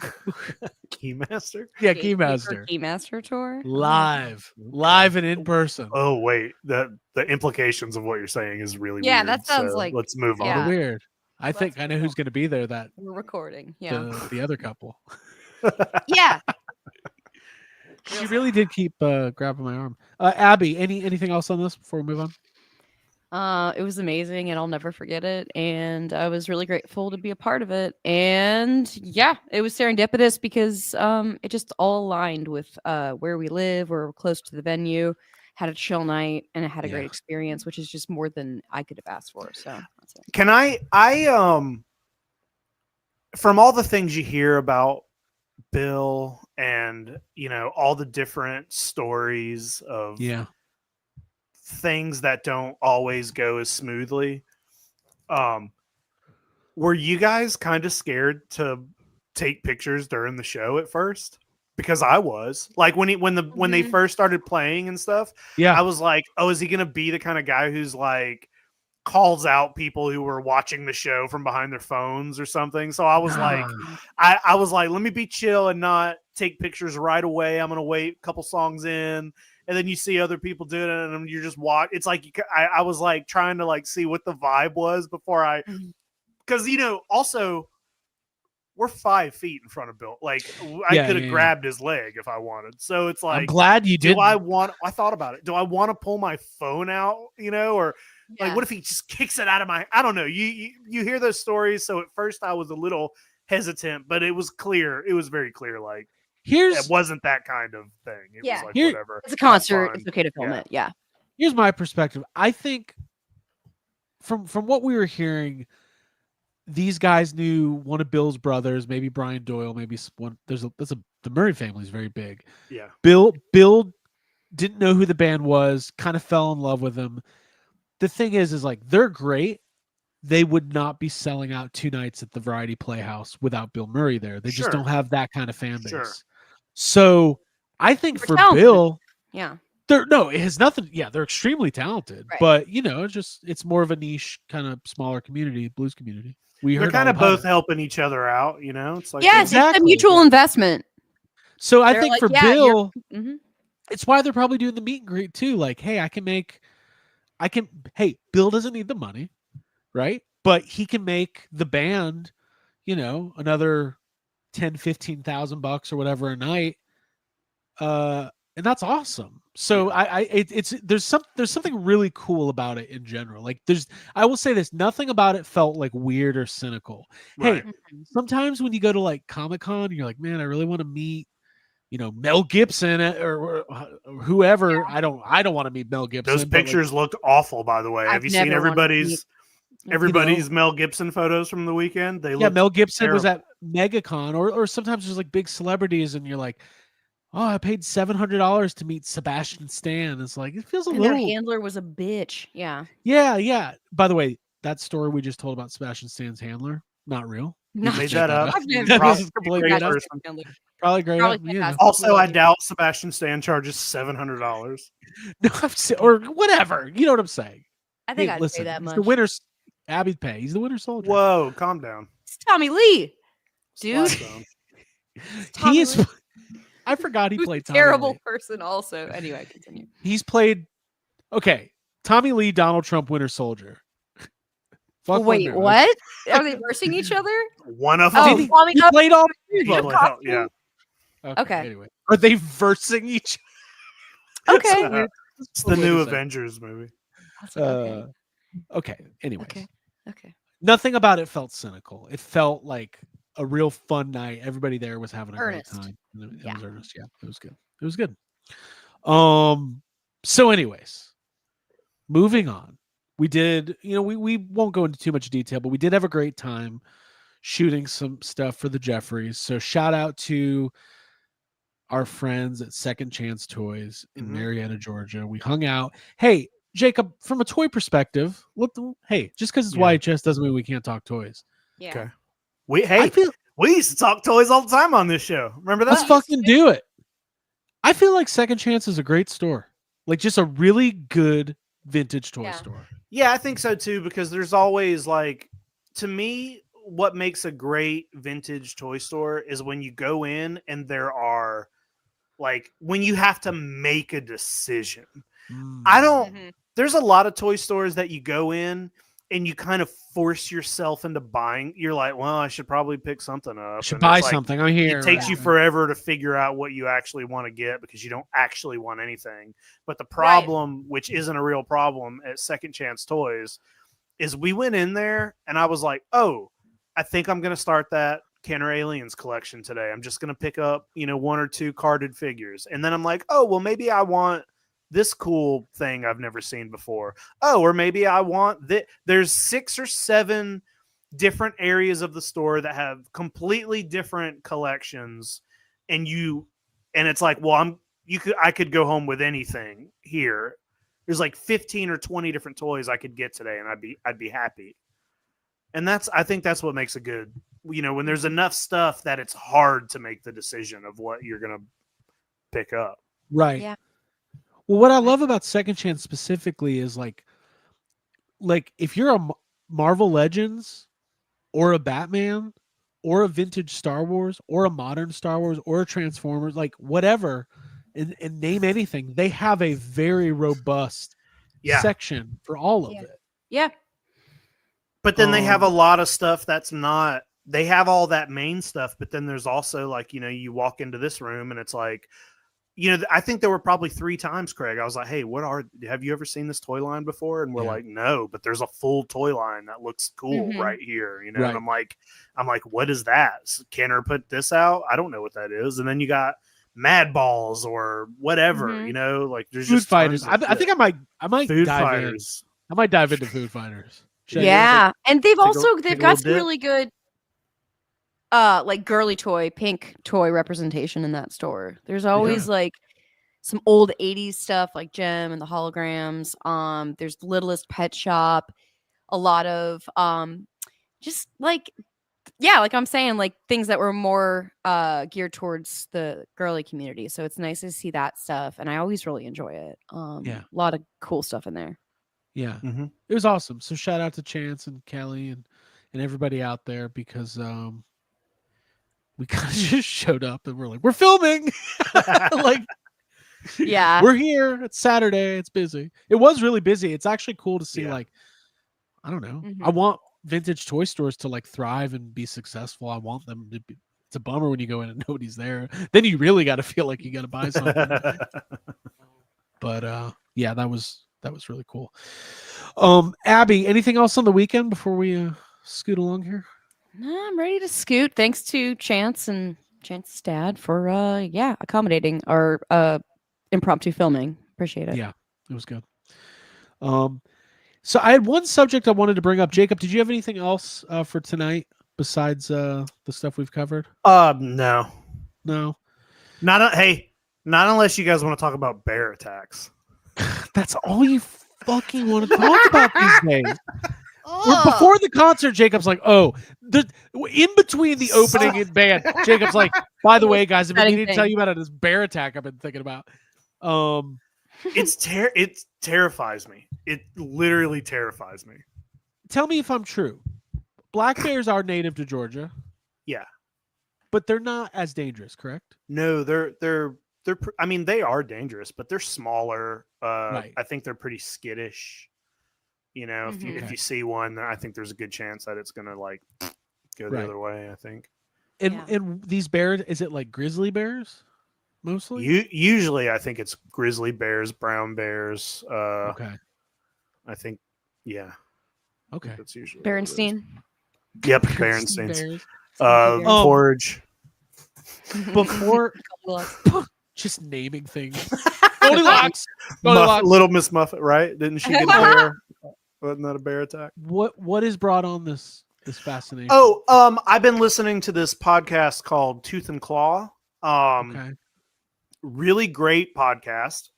Keymaster. Yeah, Gatekeeper Keymaster. Keymaster tour. Live and in person. Oh wait, the implications of what you're saying is really Yeah, weird, that sounds so like- let's move Kinda yeah. weird. I Let's think I know move who's on. going to be there. That We're recording. Yeah. the other couple. Yeah. She really did keep grabbing my arm. Abby, anything else on this before we move on? It was amazing and I'll never forget it. And I was really grateful to be a part of it. And yeah, it was serendipitous because it just all aligned with where we live. We're close to the venue, had a chill night, and I had a Yeah. great experience, which is just more than I could have asked for. So that's it. Can I from all the things you hear about Bill and all the different stories of Yeah. things that don't always go as smoothly, were you guys kind of scared to take pictures during the show at first? because I was like when they first started playing and stuff. Yeah. I was like, oh, is he gonna be the kind of guy who's like calls out people who were watching the show from behind their phones or something? So I was like, I was like, let me be chill and not take pictures right away. I'm gonna wait a couple songs in, and then you see other people doing it, and you're just watch. It's like I was like trying to like see what the vibe was before I, because also. We're 5 feet in front of Bill. Like I could have grabbed his leg if I wanted. So it's like, I'm glad you did. I thought about it. Do I want to pull my phone out? Or like, what if he just kicks it out of my? I don't know. You hear those stories. So at first I was a little hesitant, but it was clear. It was very clear. Like it wasn't that kind of thing. It was like whatever. It's a concert. It's okay to film it. Yeah. Here's my perspective. I think from what we were hearing, these guys knew one of Bill's brothers, maybe Brian Doyle, maybe one. The Murray family is very big. Yeah. Bill didn't know who the band was, kind of fell in love with them. The thing is like they're great. They would not be selling out 2 nights at the Variety Playhouse without Bill Murray there. They just don't have that kind of fan base. Sure. So I think for talented. Bill, it has nothing. Yeah, they're extremely talented, right. but it's more of a niche, kind of smaller community, blues community. They're kind of both helping each other out, It's like it's a mutual investment. So I think for Bill, it's why they're probably doing the meet and greet too. Like, hey, Bill doesn't need the money, right? But he can make the band, another $10,000-$15,000 or whatever a night. And that's awesome. So there's something really cool about it in general. Like I will say this, nothing about it felt like weird or cynical. Right. Hey, sometimes when you go to like Comic-Con, you're like, man, I really want to meet, Mel Gibson or whoever. Yeah. I don't want to meet Mel Gibson. Those pictures looked awful, by the way. Have you seen everybody's Mel Gibson photos from the weekend? Mel Gibson was at MegaCon, or sometimes there's like big celebrities and you're like, oh, I paid $700 to meet Sebastian Stan. It's like, it feels a little. Their handler was a bitch. Yeah. Yeah. By the way, that story we just told about Sebastian Stan's handler, not real. You made that up. Probably great. Also, I doubt Sebastian Stan charges $700. No, or whatever. You know what I'm saying? I think I'd pay that much. The winner's Abby'd pay. He's the winner soldier. Whoa, calm down. It's Tommy Lee, dude. He is. Lee. I forgot he played Tommy terrible Lee. Person also. Anyway, continue. He's played Tommy Lee, Donald Trump, Winter Soldier. Wait, what? Are they versing each other? One of them. He played all. Yeah. Okay. Anyway, are they versing each other? Okay. It's the new Avengers movie. Okay. Anyways. Okay. Nothing about it felt cynical. It felt like a real fun night. Everybody there was having a great time. It was earnest. Yeah, it was good. It was good. So anyways, moving on. We did, we won't go into too much detail, but we did have a great time shooting some stuff for the Jeffries. So shout out to our friends at Second Chance Toys in Marietta, Georgia. We hung out. Hey, Jacob, from a toy perspective, just because it's YHS doesn't mean we can't talk toys. Yeah. Okay. We used to talk toys all the time on this show. Remember that? Let's fucking do it. I feel like Second Chance is a great store. Like just a really good vintage toy store. Yeah, I think so too, because there's always like, to me, what makes a great vintage toy store is when you go in and there are like, when you have to make a decision. There's a lot of toy stores that you go in and you kind of force yourself into buying. You're like, well, I should probably pick something up. I should buy something. I'm here. It takes you forever to figure out what you actually want to get because you don't actually want anything. But the problem, which isn't a real problem at Second Chance Toys, is we went in there and I was like, oh, I think I'm going to start that Kenner Aliens collection today. I'm just going to pick up, 1 or 2 carded figures. And then I'm like, oh, well, maybe I want this cool thing I've never seen before. Oh, or maybe I want that. There's 6 or 7 different areas of the store that have completely different collections. And it's like, well, I could go home with anything here. There's like 15 or 20 different toys I could get today and I'd be happy. And I think that's what makes a good when there's enough stuff that it's hard to make the decision of what you're gonna pick up. Right. Yeah. Well, what I love about Second Chance specifically is like if you're a Marvel Legends or a Batman or a vintage Star Wars or a modern Star Wars or a Transformers, like whatever, and name anything, they have a very robust Yeah. section for all of Yeah. it. Yeah. But then they have a lot of stuff that's not. They have all that main stuff, but then there's also like you walk into this room and it's like, I think there were probably 3 times, Craig, I was like, hey, have you ever seen this toy line before? And we're like, no, but there's a full toy line that looks cool right here, Right. And I'm like, what is that? Kenner put this out? I don't know what that is. And then you got Mad Balls or whatever, like there's Food just Fighters. tons of I think I might Food dive Fighters. in. I might dive into Food Fighters. Yeah. And they've take a got little some dip. really good like girly toy, pink toy representation in that store. There's always like some old 80s stuff like Gem and the holograms. There's Littlest Pet Shop, a lot of just like like I'm saying, like things that were more geared towards the girly community. So it's nice to see that stuff, and I always really enjoy it. A lot of cool stuff in there. Yeah. Mhm. It was awesome. So shout out to Chance and Kelly and everybody out there, because we kind of just showed up and we're like, we're filming. Like, Yeah. we're here. It's Saturday. It's busy. It was really busy. It's actually cool to see, like, I don't know. I want vintage toy stores to like thrive and be successful. I want them to be. It's a bummer when you go in and nobody's there. Then you really got to feel like you got to buy something. But yeah, that was really cool. Abby, anything else on the weekend before we scoot along here? No, I'm ready to scoot. Thanks to Chance and Chance's dad for accommodating our impromptu filming. Appreciate it. Yeah, it was good. So I had one subject I wanted to bring up. Jacob, did you have anything else for tonight besides the stuff we've covered? No. No. Not unless you guys want to talk about bear attacks. That's all you fucking want to talk about these days. Before the concert, Jacob's like, in between the opening and band, Jacob's like, by the way, guys, I've been needing to tell you about this bear attack I've been thinking about. It terrifies me. It literally terrifies me. Tell me if I'm true. Black bears are native to Georgia. Yeah. But they're not as dangerous, correct? No, they're I mean, they are dangerous, but they're smaller. Right. I think they're pretty skittish. If you see one, I think there's a good chance that it's gonna like go the other way, I think. And these bears, is it like grizzly bears mostly? Usually I think it's grizzly bears, brown bears. Okay. I think, yeah. Okay. That's usually Berenstein. Yep, Berensteins. Bears. Forge. Before just naming things. Goldilocks. Little Miss Muffet, right? Didn't she get a bear? Wasn't that a bear attack? What is brought on this fascination? I've been listening to this podcast called Tooth and Claw. Okay. Really great podcast.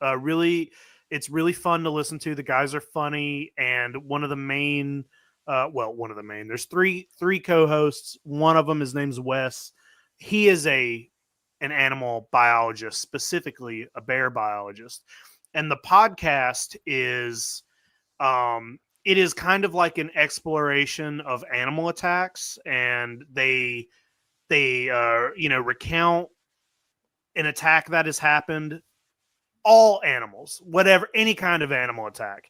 It's really fun to listen to. The guys are funny, and one of the main, there's three co-hosts. One of them, his name's Wes. He is an animal biologist, specifically a bear biologist, and the podcast is, it is kind of like an exploration of animal attacks, and they recount an attack that has happened, all animals, whatever, any kind of animal attack.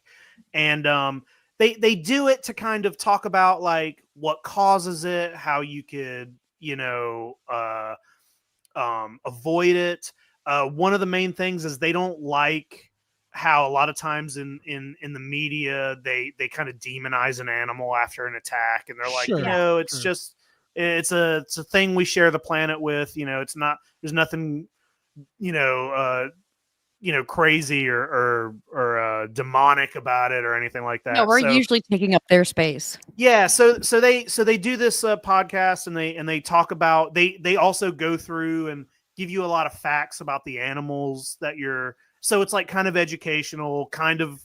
And they do it to kind of talk about like what causes it, how you could, avoid it. One of the main things is they don't like how a lot of times in the media, they kind of demonize an animal after an attack. And they're like, it's just, it's a thing we share the planet with, it's not, there's nothing, crazy or demonic about it or anything like that. No, we're usually taking up their space. Yeah, so they do this podcast, and they talk about, they also go through and give you a lot of facts about the animals that so it's like kind of educational, kind of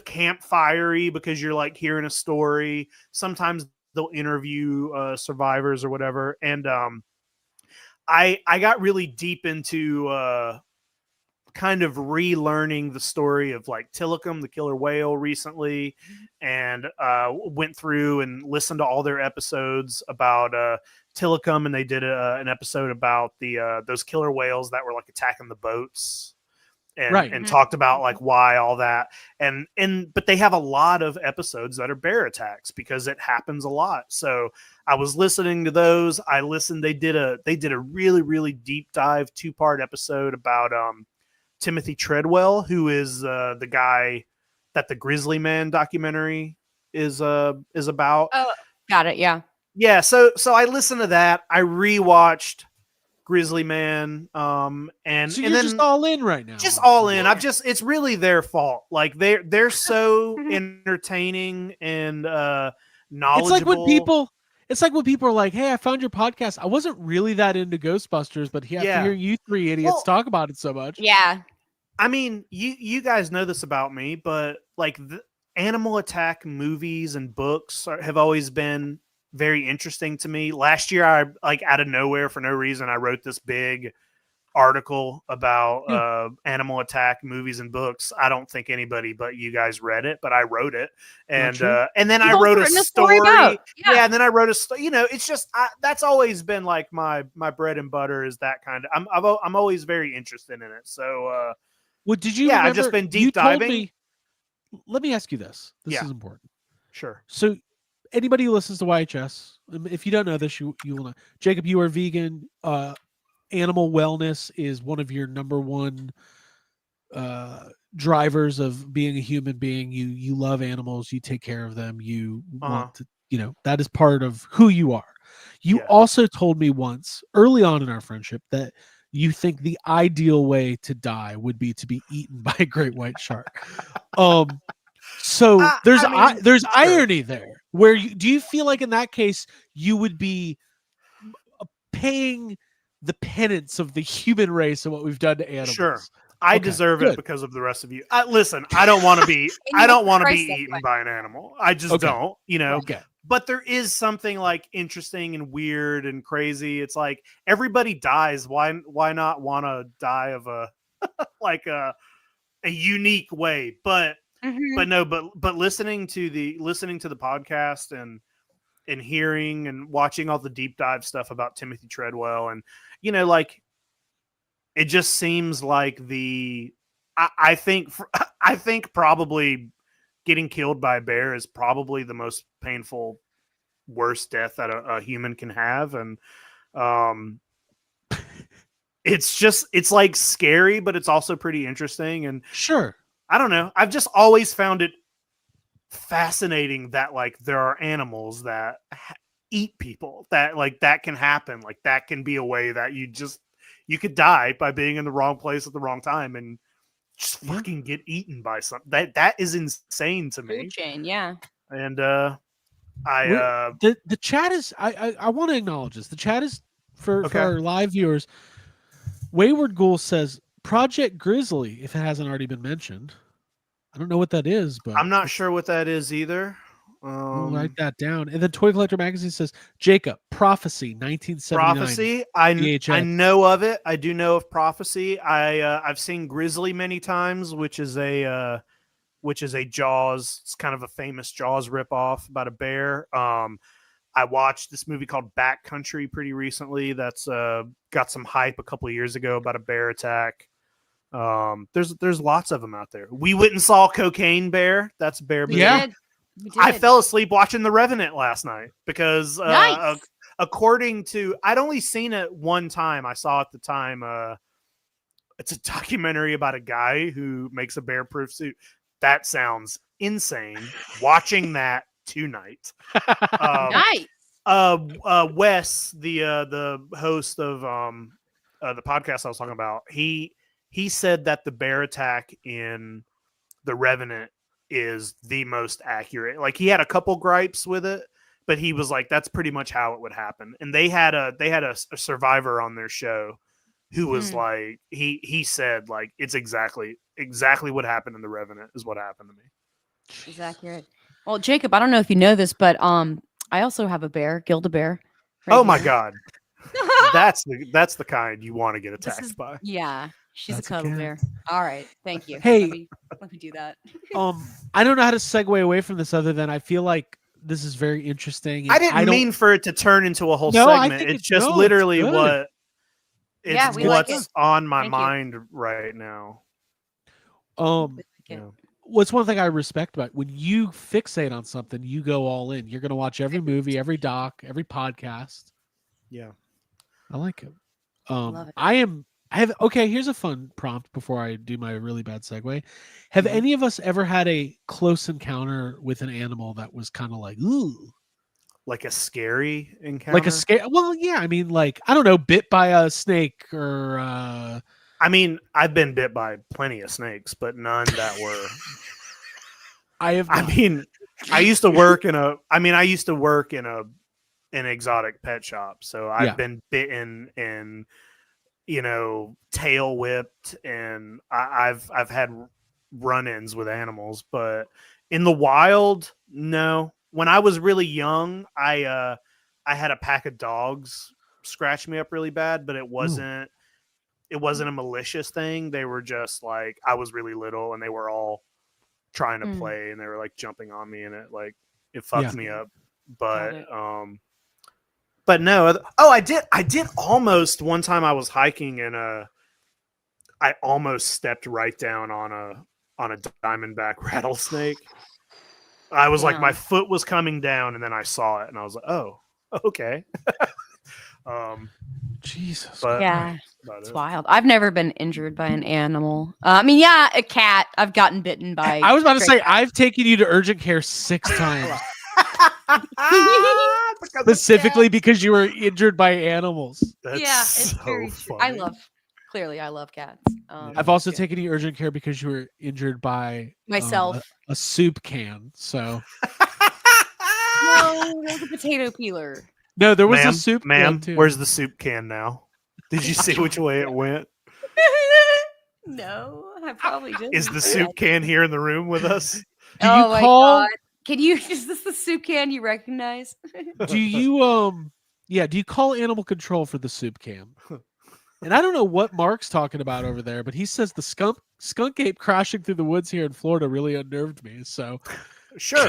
campfire-y, because you're like hearing a story. Sometimes they'll interview survivors or whatever. And I got really deep into kind of relearning the story of like Tilikum, the killer whale, recently, and went through and listened to all their episodes about Tilikum, and they did an episode about the those killer whales that were like attacking the boats. And, Right. and talked about like why all that, but they have a lot of episodes that are bear attacks because it happens a lot. So I was listening to those. They did a really, really deep dive 2-part episode about Timothy Treadwell, who is the guy that the Grizzly Man documentary is about. Oh, got it. Yeah. Yeah. So I listened to that. I rewatched Grizzly Man, and So and you're then just all in right now. just all in. It's really their fault. Like they're so entertaining and knowledgeable. It's like when people are like, "Hey, I found your podcast. I wasn't really that into Ghostbusters, but after hearing you three idiots talk about it so much." Yeah. I mean, you guys know this about me, but like the animal attack movies and books have always been very interesting to me. Last year, I like out of nowhere for no reason, I wrote this big article about animal attack movies and books. I don't think anybody but you guys read it, but I wrote it, and then I wrote a story. Yeah, and then I wrote a you know, it's just that's always been like my bread and butter is that kind of. I'm always very interested in it. So, well, did you? Yeah, I've just been deep diving. Let me ask you this. This Yeah. is important. Sure. So, anybody who listens to YHS, if you don't know this, you will know. Jacob, you are vegan. Animal wellness is one of your number one drivers of being a human being. You love animals. You take care of them. You want to, that is part of who you are. You also told me once early on in our friendship that you think the ideal way to die would be to be eaten by a great white shark. So there's irony there. Where do you feel like in that case you would be paying the penance of the human race and what we've done to animals? Sure, I deserve it because of the rest of you. Listen, I don't want to be. I don't want to be eaten by an animal. I just don't. Okay. But there is something like interesting and weird and crazy. It's like everybody dies. Why not want to die of a like a unique way? But listening to the podcast and hearing and watching all the deep dive stuff about Timothy Treadwell, and like it just seems like I think probably getting killed by a bear is probably the most painful, worst death that a human can have. And it's like scary, but it's also pretty interesting. And sure, I don't know. I've just always found it fascinating that like there are animals that eat people, that like that can happen. Like that can be a way that you could die by being in the wrong place at the wrong time and just fucking get eaten by something. That is insane to me. Food chain, yeah. And the chat is I want to acknowledge this. The chat is for our live viewers. Wayward Ghoul says Project Grizzly, if it hasn't already been mentioned. I don't know what that is, but I'm not sure what that is either. We'll write that down. And then Toy Collector Magazine says Jacob, Prophecy, 1979. Prophecy, I know of it. I do know of Prophecy. I've seen Grizzly many times, which is a Jaws. It's kind of a famous Jaws ripoff about a bear. I watched this movie called Backcountry pretty recently. That's got some hype a couple of years ago about a bear attack. There's lots of them out there. We went and saw Cocaine Bear. That's a bear movie. Yeah. I fell asleep watching The Revenant last night because according to, I'd only seen it one time. I saw at the time it's a documentary about a guy who makes a bear-proof suit. That sounds insane. Watching that tonight. Nice. Wes, the host of the podcast I was talking about, he said that the bear attack in The Revenant is the most accurate. Like he had a couple gripes with it, but he was like, that's pretty much how it would happen. And they had a survivor on their show who was like, he said like, it's exactly what happened in The Revenant is what happened to me. It's accurate. Well, Jacob, I don't know if you know this, but I also have a bear, Gilda Bear. Oh my here. god, that's the kind you want to get This attacked is by. yeah. She's That's a a cuddle cat. bear. All right, thank you. Hey. Let me do that. I don't know how to segue away from this other than I feel like this is very interesting. I and didn't don't- mean for it to turn into a whole No, I segment. think It's it's just no, it's literally good. what Yeah, it's we like what's it. on my Thank you. mind right now. Um, Yeah. what's one thing I respect about when you fixate on something, you go all in. You're gonna watch every movie, every doc, every podcast. Yeah. I like it. Love it. I have okay, here's a fun prompt before I do my really bad segue. Have Mhm. any of us ever had a close encounter with an animal that was kind of like, ooh, Like a scary encounter. like a scare? Well, yeah, I mean, like, I don't know, bit by a snake or I mean, I've been bit by plenty of snakes, but none that were. I have I mean, I used to work in an exotic pet shop, so I've Yeah. been bitten and tail whipped, and I've had run-ins with animals, but in the wild, no. When I was really young, I had a pack of dogs scratch me up really bad, but it wasn't a malicious thing. They were just like, I was really little and they were all trying to play and they were like jumping on me, and it fucked me up. But no. Oh, I did almost one time. I was hiking and I almost stepped right down on a diamondback rattlesnake. I was like, my foot was coming down, and then I saw it, and I was like, oh, okay. Jesus. But Yeah, about it's it. wild. I've never been injured by an animal. I mean, yeah, a cat. I've gotten bitten by. I was about to stray say I've taken you to urgent care 6 times. Because of Specifically because you were injured by animals. That's yeah, it's so very true. funny. I love cats. I've also taken you to urgent care because you were injured by myself. a soup can. So No, there's a potato peeler. no, there was ma'am, a soup ma'am, can too. where's the soup can now? Did you see which way it went? No, I probably didn't. Is the soup can here in the room with us? Do you Oh my call? God. Can you? Is this the soup can you recognize? Do you do you call animal control for the soup can? And I don't know what Mark's talking about over there, but he says the skunk ape crashing through the woods here in Florida really unnerved me. So Sure.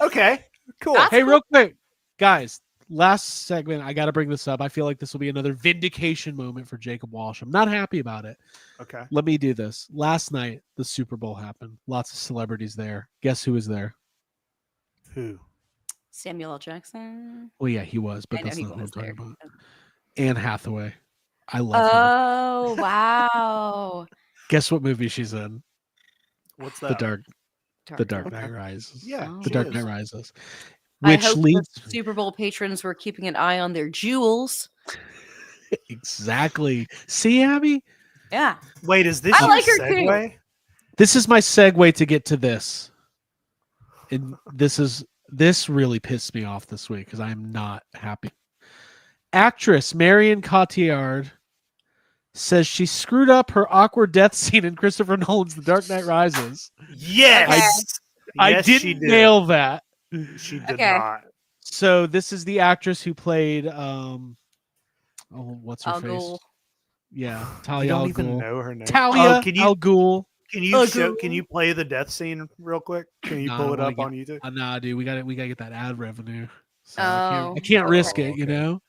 Okay. Cool. That's hey, real quick, guys, last segment, I got to bring this up. I feel like this will be another vindication moment for Jacob Walsh. I'm not happy about it. Okay. Let me do this. Last night, the Super Bowl happened. Lots of celebrities there. Guess who was there? Who? Samuel L. Jackson. Well, yeah, he was, but I know that's he not what I'm was talking there. about. Anne Hathaway. I love her. Oh wow! Guess what movie she's in? What's The that? Dark Okay. Knight Rises. Yeah, Oh. The she Dark is. Knight Rises. I Which hope leads the Super Bowl patrons were keeping an eye on their jewels. exactly. See, Abby? Yeah. Wait, is this I your like her too. segue? This is my segue to get to this. And this really pissed me off this week because I'm not happy. Actress Marion Cotillard says she screwed up her awkward death scene in Christopher Nolan's The Dark Knight Rises. Yes. I Yes, she didn't did. nail that. She did Okay. not. So this is the actress who played what's her Al face? Ghul. Yeah, You Talia don't al even Ghul. know her name. Talia Oh, al Ghul. can you play the death scene real quick? Can you Nah, pull I it wanna up get- on YouTube? Nah, dude, we gotta get that ad revenue. So Oh, I can't risk okay. it, you know.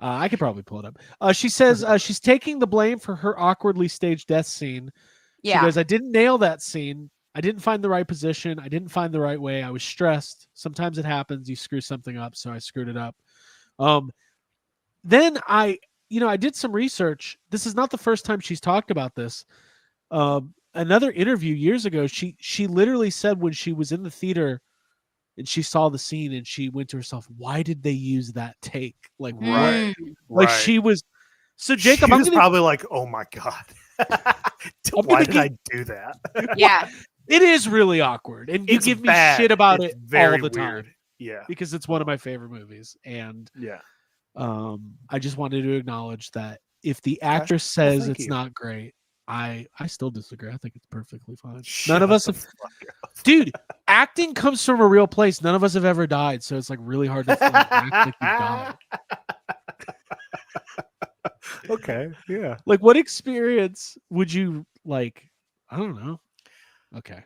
I could probably pull it up. She says she's taking the blame for her awkwardly staged death scene. She Yeah. goes, I didn't nail that scene. I didn't find the right position. I didn't find the right way. I was stressed. Sometimes it happens. You screw something up. So I screwed it up. Then I did some research. This is not the first time she's talked about this. Another interview years ago, she literally said when she was in the theater and she saw the scene and she went to herself, why did they use that take? Like, Right. like Right. she was. So Jacob, she I'm was gonna, probably like, "Oh my god, why did I do that?" Yeah. it is really awkward, and you It's give me bad. shit about It's it very all the weird. time Yeah, because it's one of my favorite movies. And yeah. I just wanted to acknowledge that if the actress says thank it's you. not great, I still disagree. I think it's perfectly fine. Shut None of us the have, fuck up. dude. acting comes from a real place. None of us have ever died, so it's like really hard to like, act like you died. Okay, yeah. Like, what experience would you like? I don't know. Okay.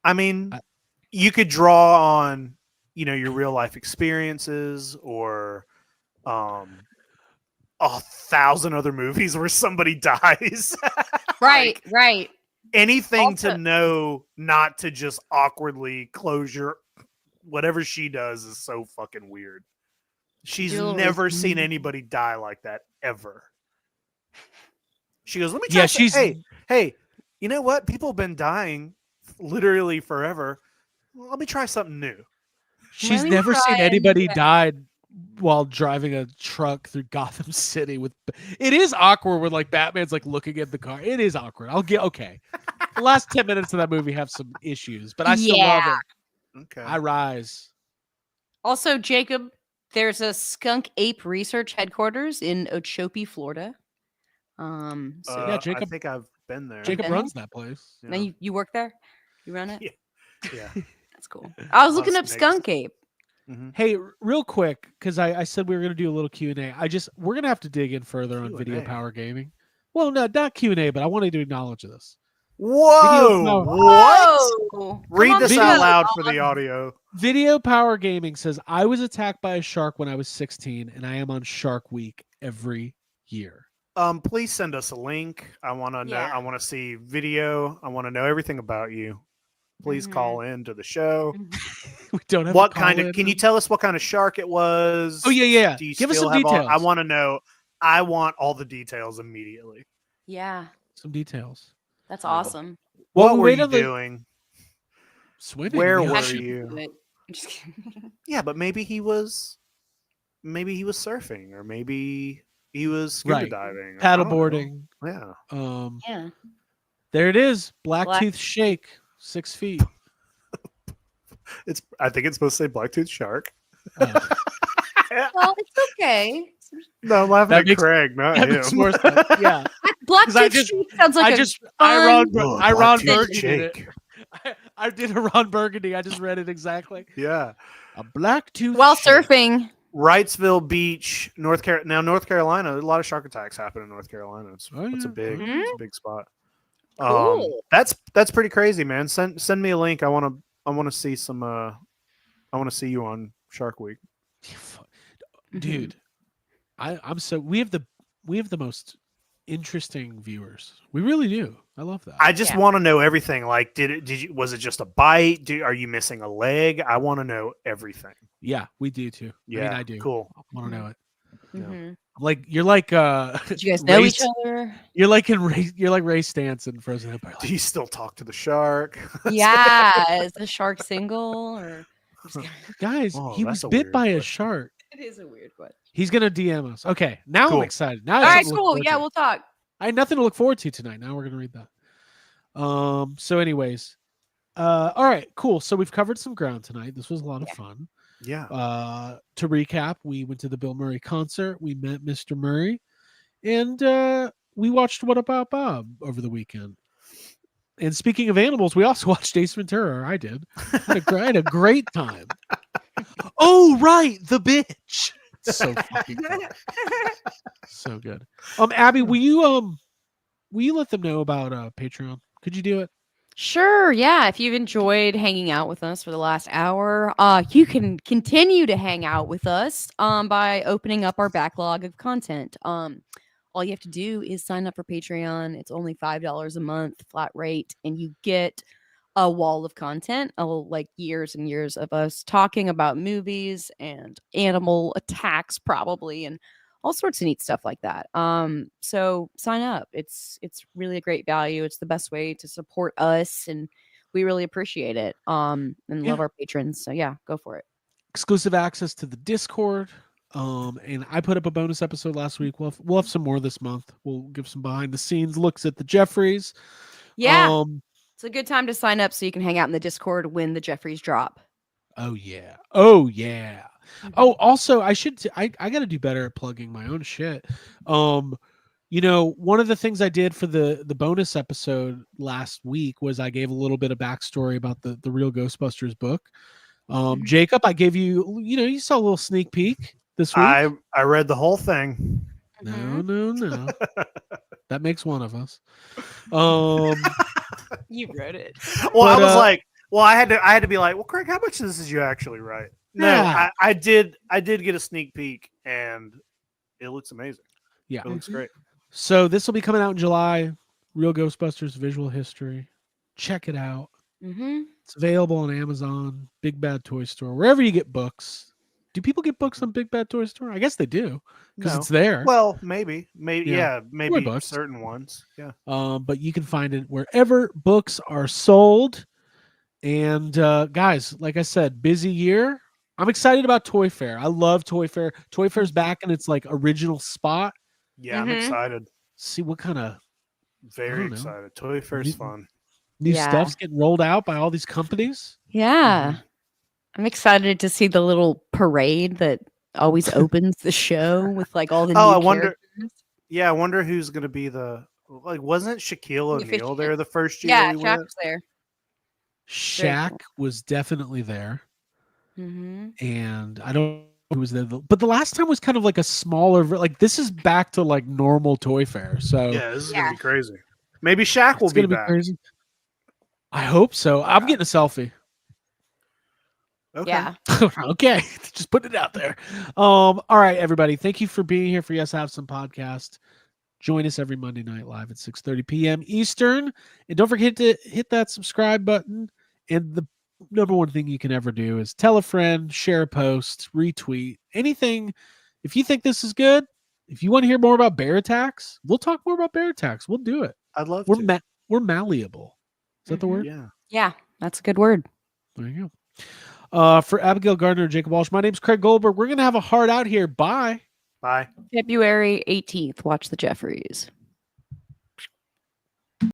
I mean, I- you could draw on, your real life experiences or a thousand other movies where somebody dies. Right, Like, right. anything Also- to know not to just awkwardly close your whatever she does is so fucking weird. She's Do a little never seen routine. anybody die like that ever. She goes, let me Yeah, try some- she's hey, you know what? People have been dying literally forever. Let me try something new. she's Let me never seen try and anybody do it. died while driving a truck through Gotham City. With it is awkward when like Batman's like looking at the car. It is awkward. I'll get okay. The last 10 minutes of that movie have some issues, but I still love Yeah. it. Okay. I rise. Also, Jacob, there's a skunk ape research headquarters in Okeechobee, Florida. So Yeah, I Jacob- think I've been there. Jacob been runs that place. Yeah. now you work there? You run it? Yeah. Yeah. That's cool. I was Lot of looking up snakes. skunk ape. Mhm. Hey, real quick, because I said we were gonna do a little Q&A. We're gonna have to dig in further on video Q&A? power gaming. Well, no, not Q&A, but I wanted to acknowledge this. Whoa! power- What? Whoa! Read Come on this the video- out show, loud for dog. the audio. Video Power Gaming says, I was attacked by a shark when I was 16, and I am on Shark Week every year. Please send us a link. I want to know. Yeah. I want to see video. I want to know everything about you. Please Mhm. call in to the show. We don't have What a kind of? call-in. Can you tell us what kind of shark it was? Oh, yeah. Do you Give us still some have all- details. I want to know. I want all the details immediately. Yeah, Some details. that's Yeah. awesome. Well, What we were wait you on the doing? swimming. Where yeah. were Actually, you? do it. I'm just kidding. Yeah, but maybe he was surfing, or maybe he was scuba Right. diving, or I don't know. Paddleboarding. Yeah. Yeah. There it is. Black- Blacktooth Shake, 6 feet. I think it's supposed to say blacktooth shark. Oh, Well, it's okay. No, I'm laughing That at makes- Craig, not that him. makes more sense. Yeah. Black I Tooth just- Street sounds like I fun- Ron Blacktooth Burgundy did it. Jake. I did a Ron Burgundy. I just read it exactly. Yeah. A blacktooth while shake. surfing. Wrightsville Beach, North Carolina. Now, North Carolina, a lot of shark attacks happen in North Carolina. It's Oh, a yeah. big, Mhm. it's a big spot. Cool. That's pretty crazy, man. Send me a link. I want to see some. I want to see you on Shark Week. Dude, I'm so we have the most interesting viewers. We really do. I love that. I just Yeah. want to know everything. Like, was it just a bite? Are you missing a leg? I want to know everything. Yeah, we do too. Yeah, I mean, I do. Cool. I want to know it. Mhm. Like you're like Did you guys know each other? You're like Ray Stantz in Frozen Empire. Do you still talk to the shark? Yeah. Is the shark single or? I'm just kidding. Guys, Oh, he that's was a bit weird by a question. shark. It is a weird one. He's gonna DM us. Okay, now Cool. I'm excited. Now I All have right, something to look cool. forward Yeah, to. we'll talk. I had nothing to look forward to tonight. Now we're gonna read that. So anyways, all right, cool. So we've covered some ground tonight. This was a lot of fun. Yeah. To recap, we went to the Bill Murray concert. We met Mr. Murray, and we watched What About Bob over the weekend. And speaking of animals, we also watched Ace Ventura. Or I did. I had a great time. Oh right, the bitch. So fucking good. So good. Abby, will you let them know about Patreon? Could you do it? Sure. Yeah. If you've enjoyed hanging out with us for the last hour, you can continue to hang out with us by opening up our backlog of content. All you have to do is sign up for Patreon. It's only $5 a month, flat rate, and you get a wall of content, like years and years of us talking about movies and animal attacks, probably, and all sorts of neat stuff like that. So sign up. It's really a great value. It's the best way to support us, and we really appreciate it. And Yeah. love our patrons. So yeah, go for it. Exclusive access to the Discord. And I put up a bonus episode last week. We'll have some more this month. We'll give some behind the scenes looks at the Jeffries. Yeah, it's a good time to sign up so you can hang out in the Discord when the Jeffries drop. Oh yeah. Oh yeah. Mhm. Oh, also, I got to do better at plugging my own shit. You know, one of the things I did for the bonus episode last week was I gave a little bit of backstory about the real Ghostbusters book. Jacob, I gave you, you saw a little sneak peek this week. I read the whole thing. No. That makes one of us. Um, You wrote it. Well, I But, was like, well, I had to be like, well, Craig, how much of this is you actually write? No, Yeah. I did get a sneak peek, and it looks amazing. Yeah. It looks great. So this will be coming out in July. Real Ghostbusters Visual History. Check it out. Mm-hmm. It's available on Amazon, Big Bad Toy Store, wherever you get books. Do people get books on Big Bad Toy Store? I guess they do because No. it's there. Well, maybe, Yeah. maybe books. certain ones. Yeah. But you can find it wherever books are sold. And guys, like I said, busy year. I'm excited about Toy Fair. I love Toy Fair. Toy Fair's back in its like original spot. Yeah, I'm Mhm. excited. See what kind of Very don't know. excited. Toy Fair's fun. new Yeah. stuff's getting rolled out by all these companies. Yeah. I'm excited to see the little parade that always opens the show with like all the new Oh, I wonder. characters. Yeah, I wonder who's going to be wasn't Shaquille The O'Neal 50th. there the first year Yeah, we Shaq went? was there. Shaq cool. was definitely there. Mm-hmm. And I don't know who was there, but the last time was kind of like a smaller, like this is back to like normal Toy Fair. So Yeah, this is Yeah. going to be crazy. Maybe Shaq will it's be gonna be back. crazy. I hope so. I'm getting a selfie. Okay. Yeah. Okay, just put it out there. All right, everybody. Thank you for being here for Yes Have Some podcast. Join us every Monday night live at 6:30 p.m. Eastern, and don't forget to hit that subscribe button. And the number one thing you can ever do is tell a friend, share a post, retweet anything. If you think this is good, if you want to hear more about bear attacks, we'll talk more about bear attacks. We'll do it. I'd love We're to. we're malleable. Is that the Mhm. word? Yeah. Yeah, that's a good word. There you go. For Abigail Gardner, Jacob Walsh, my name's Craig Goldberg. We're gonna have a heart out here. Bye. Bye. February 18th. Watch the Jeffries.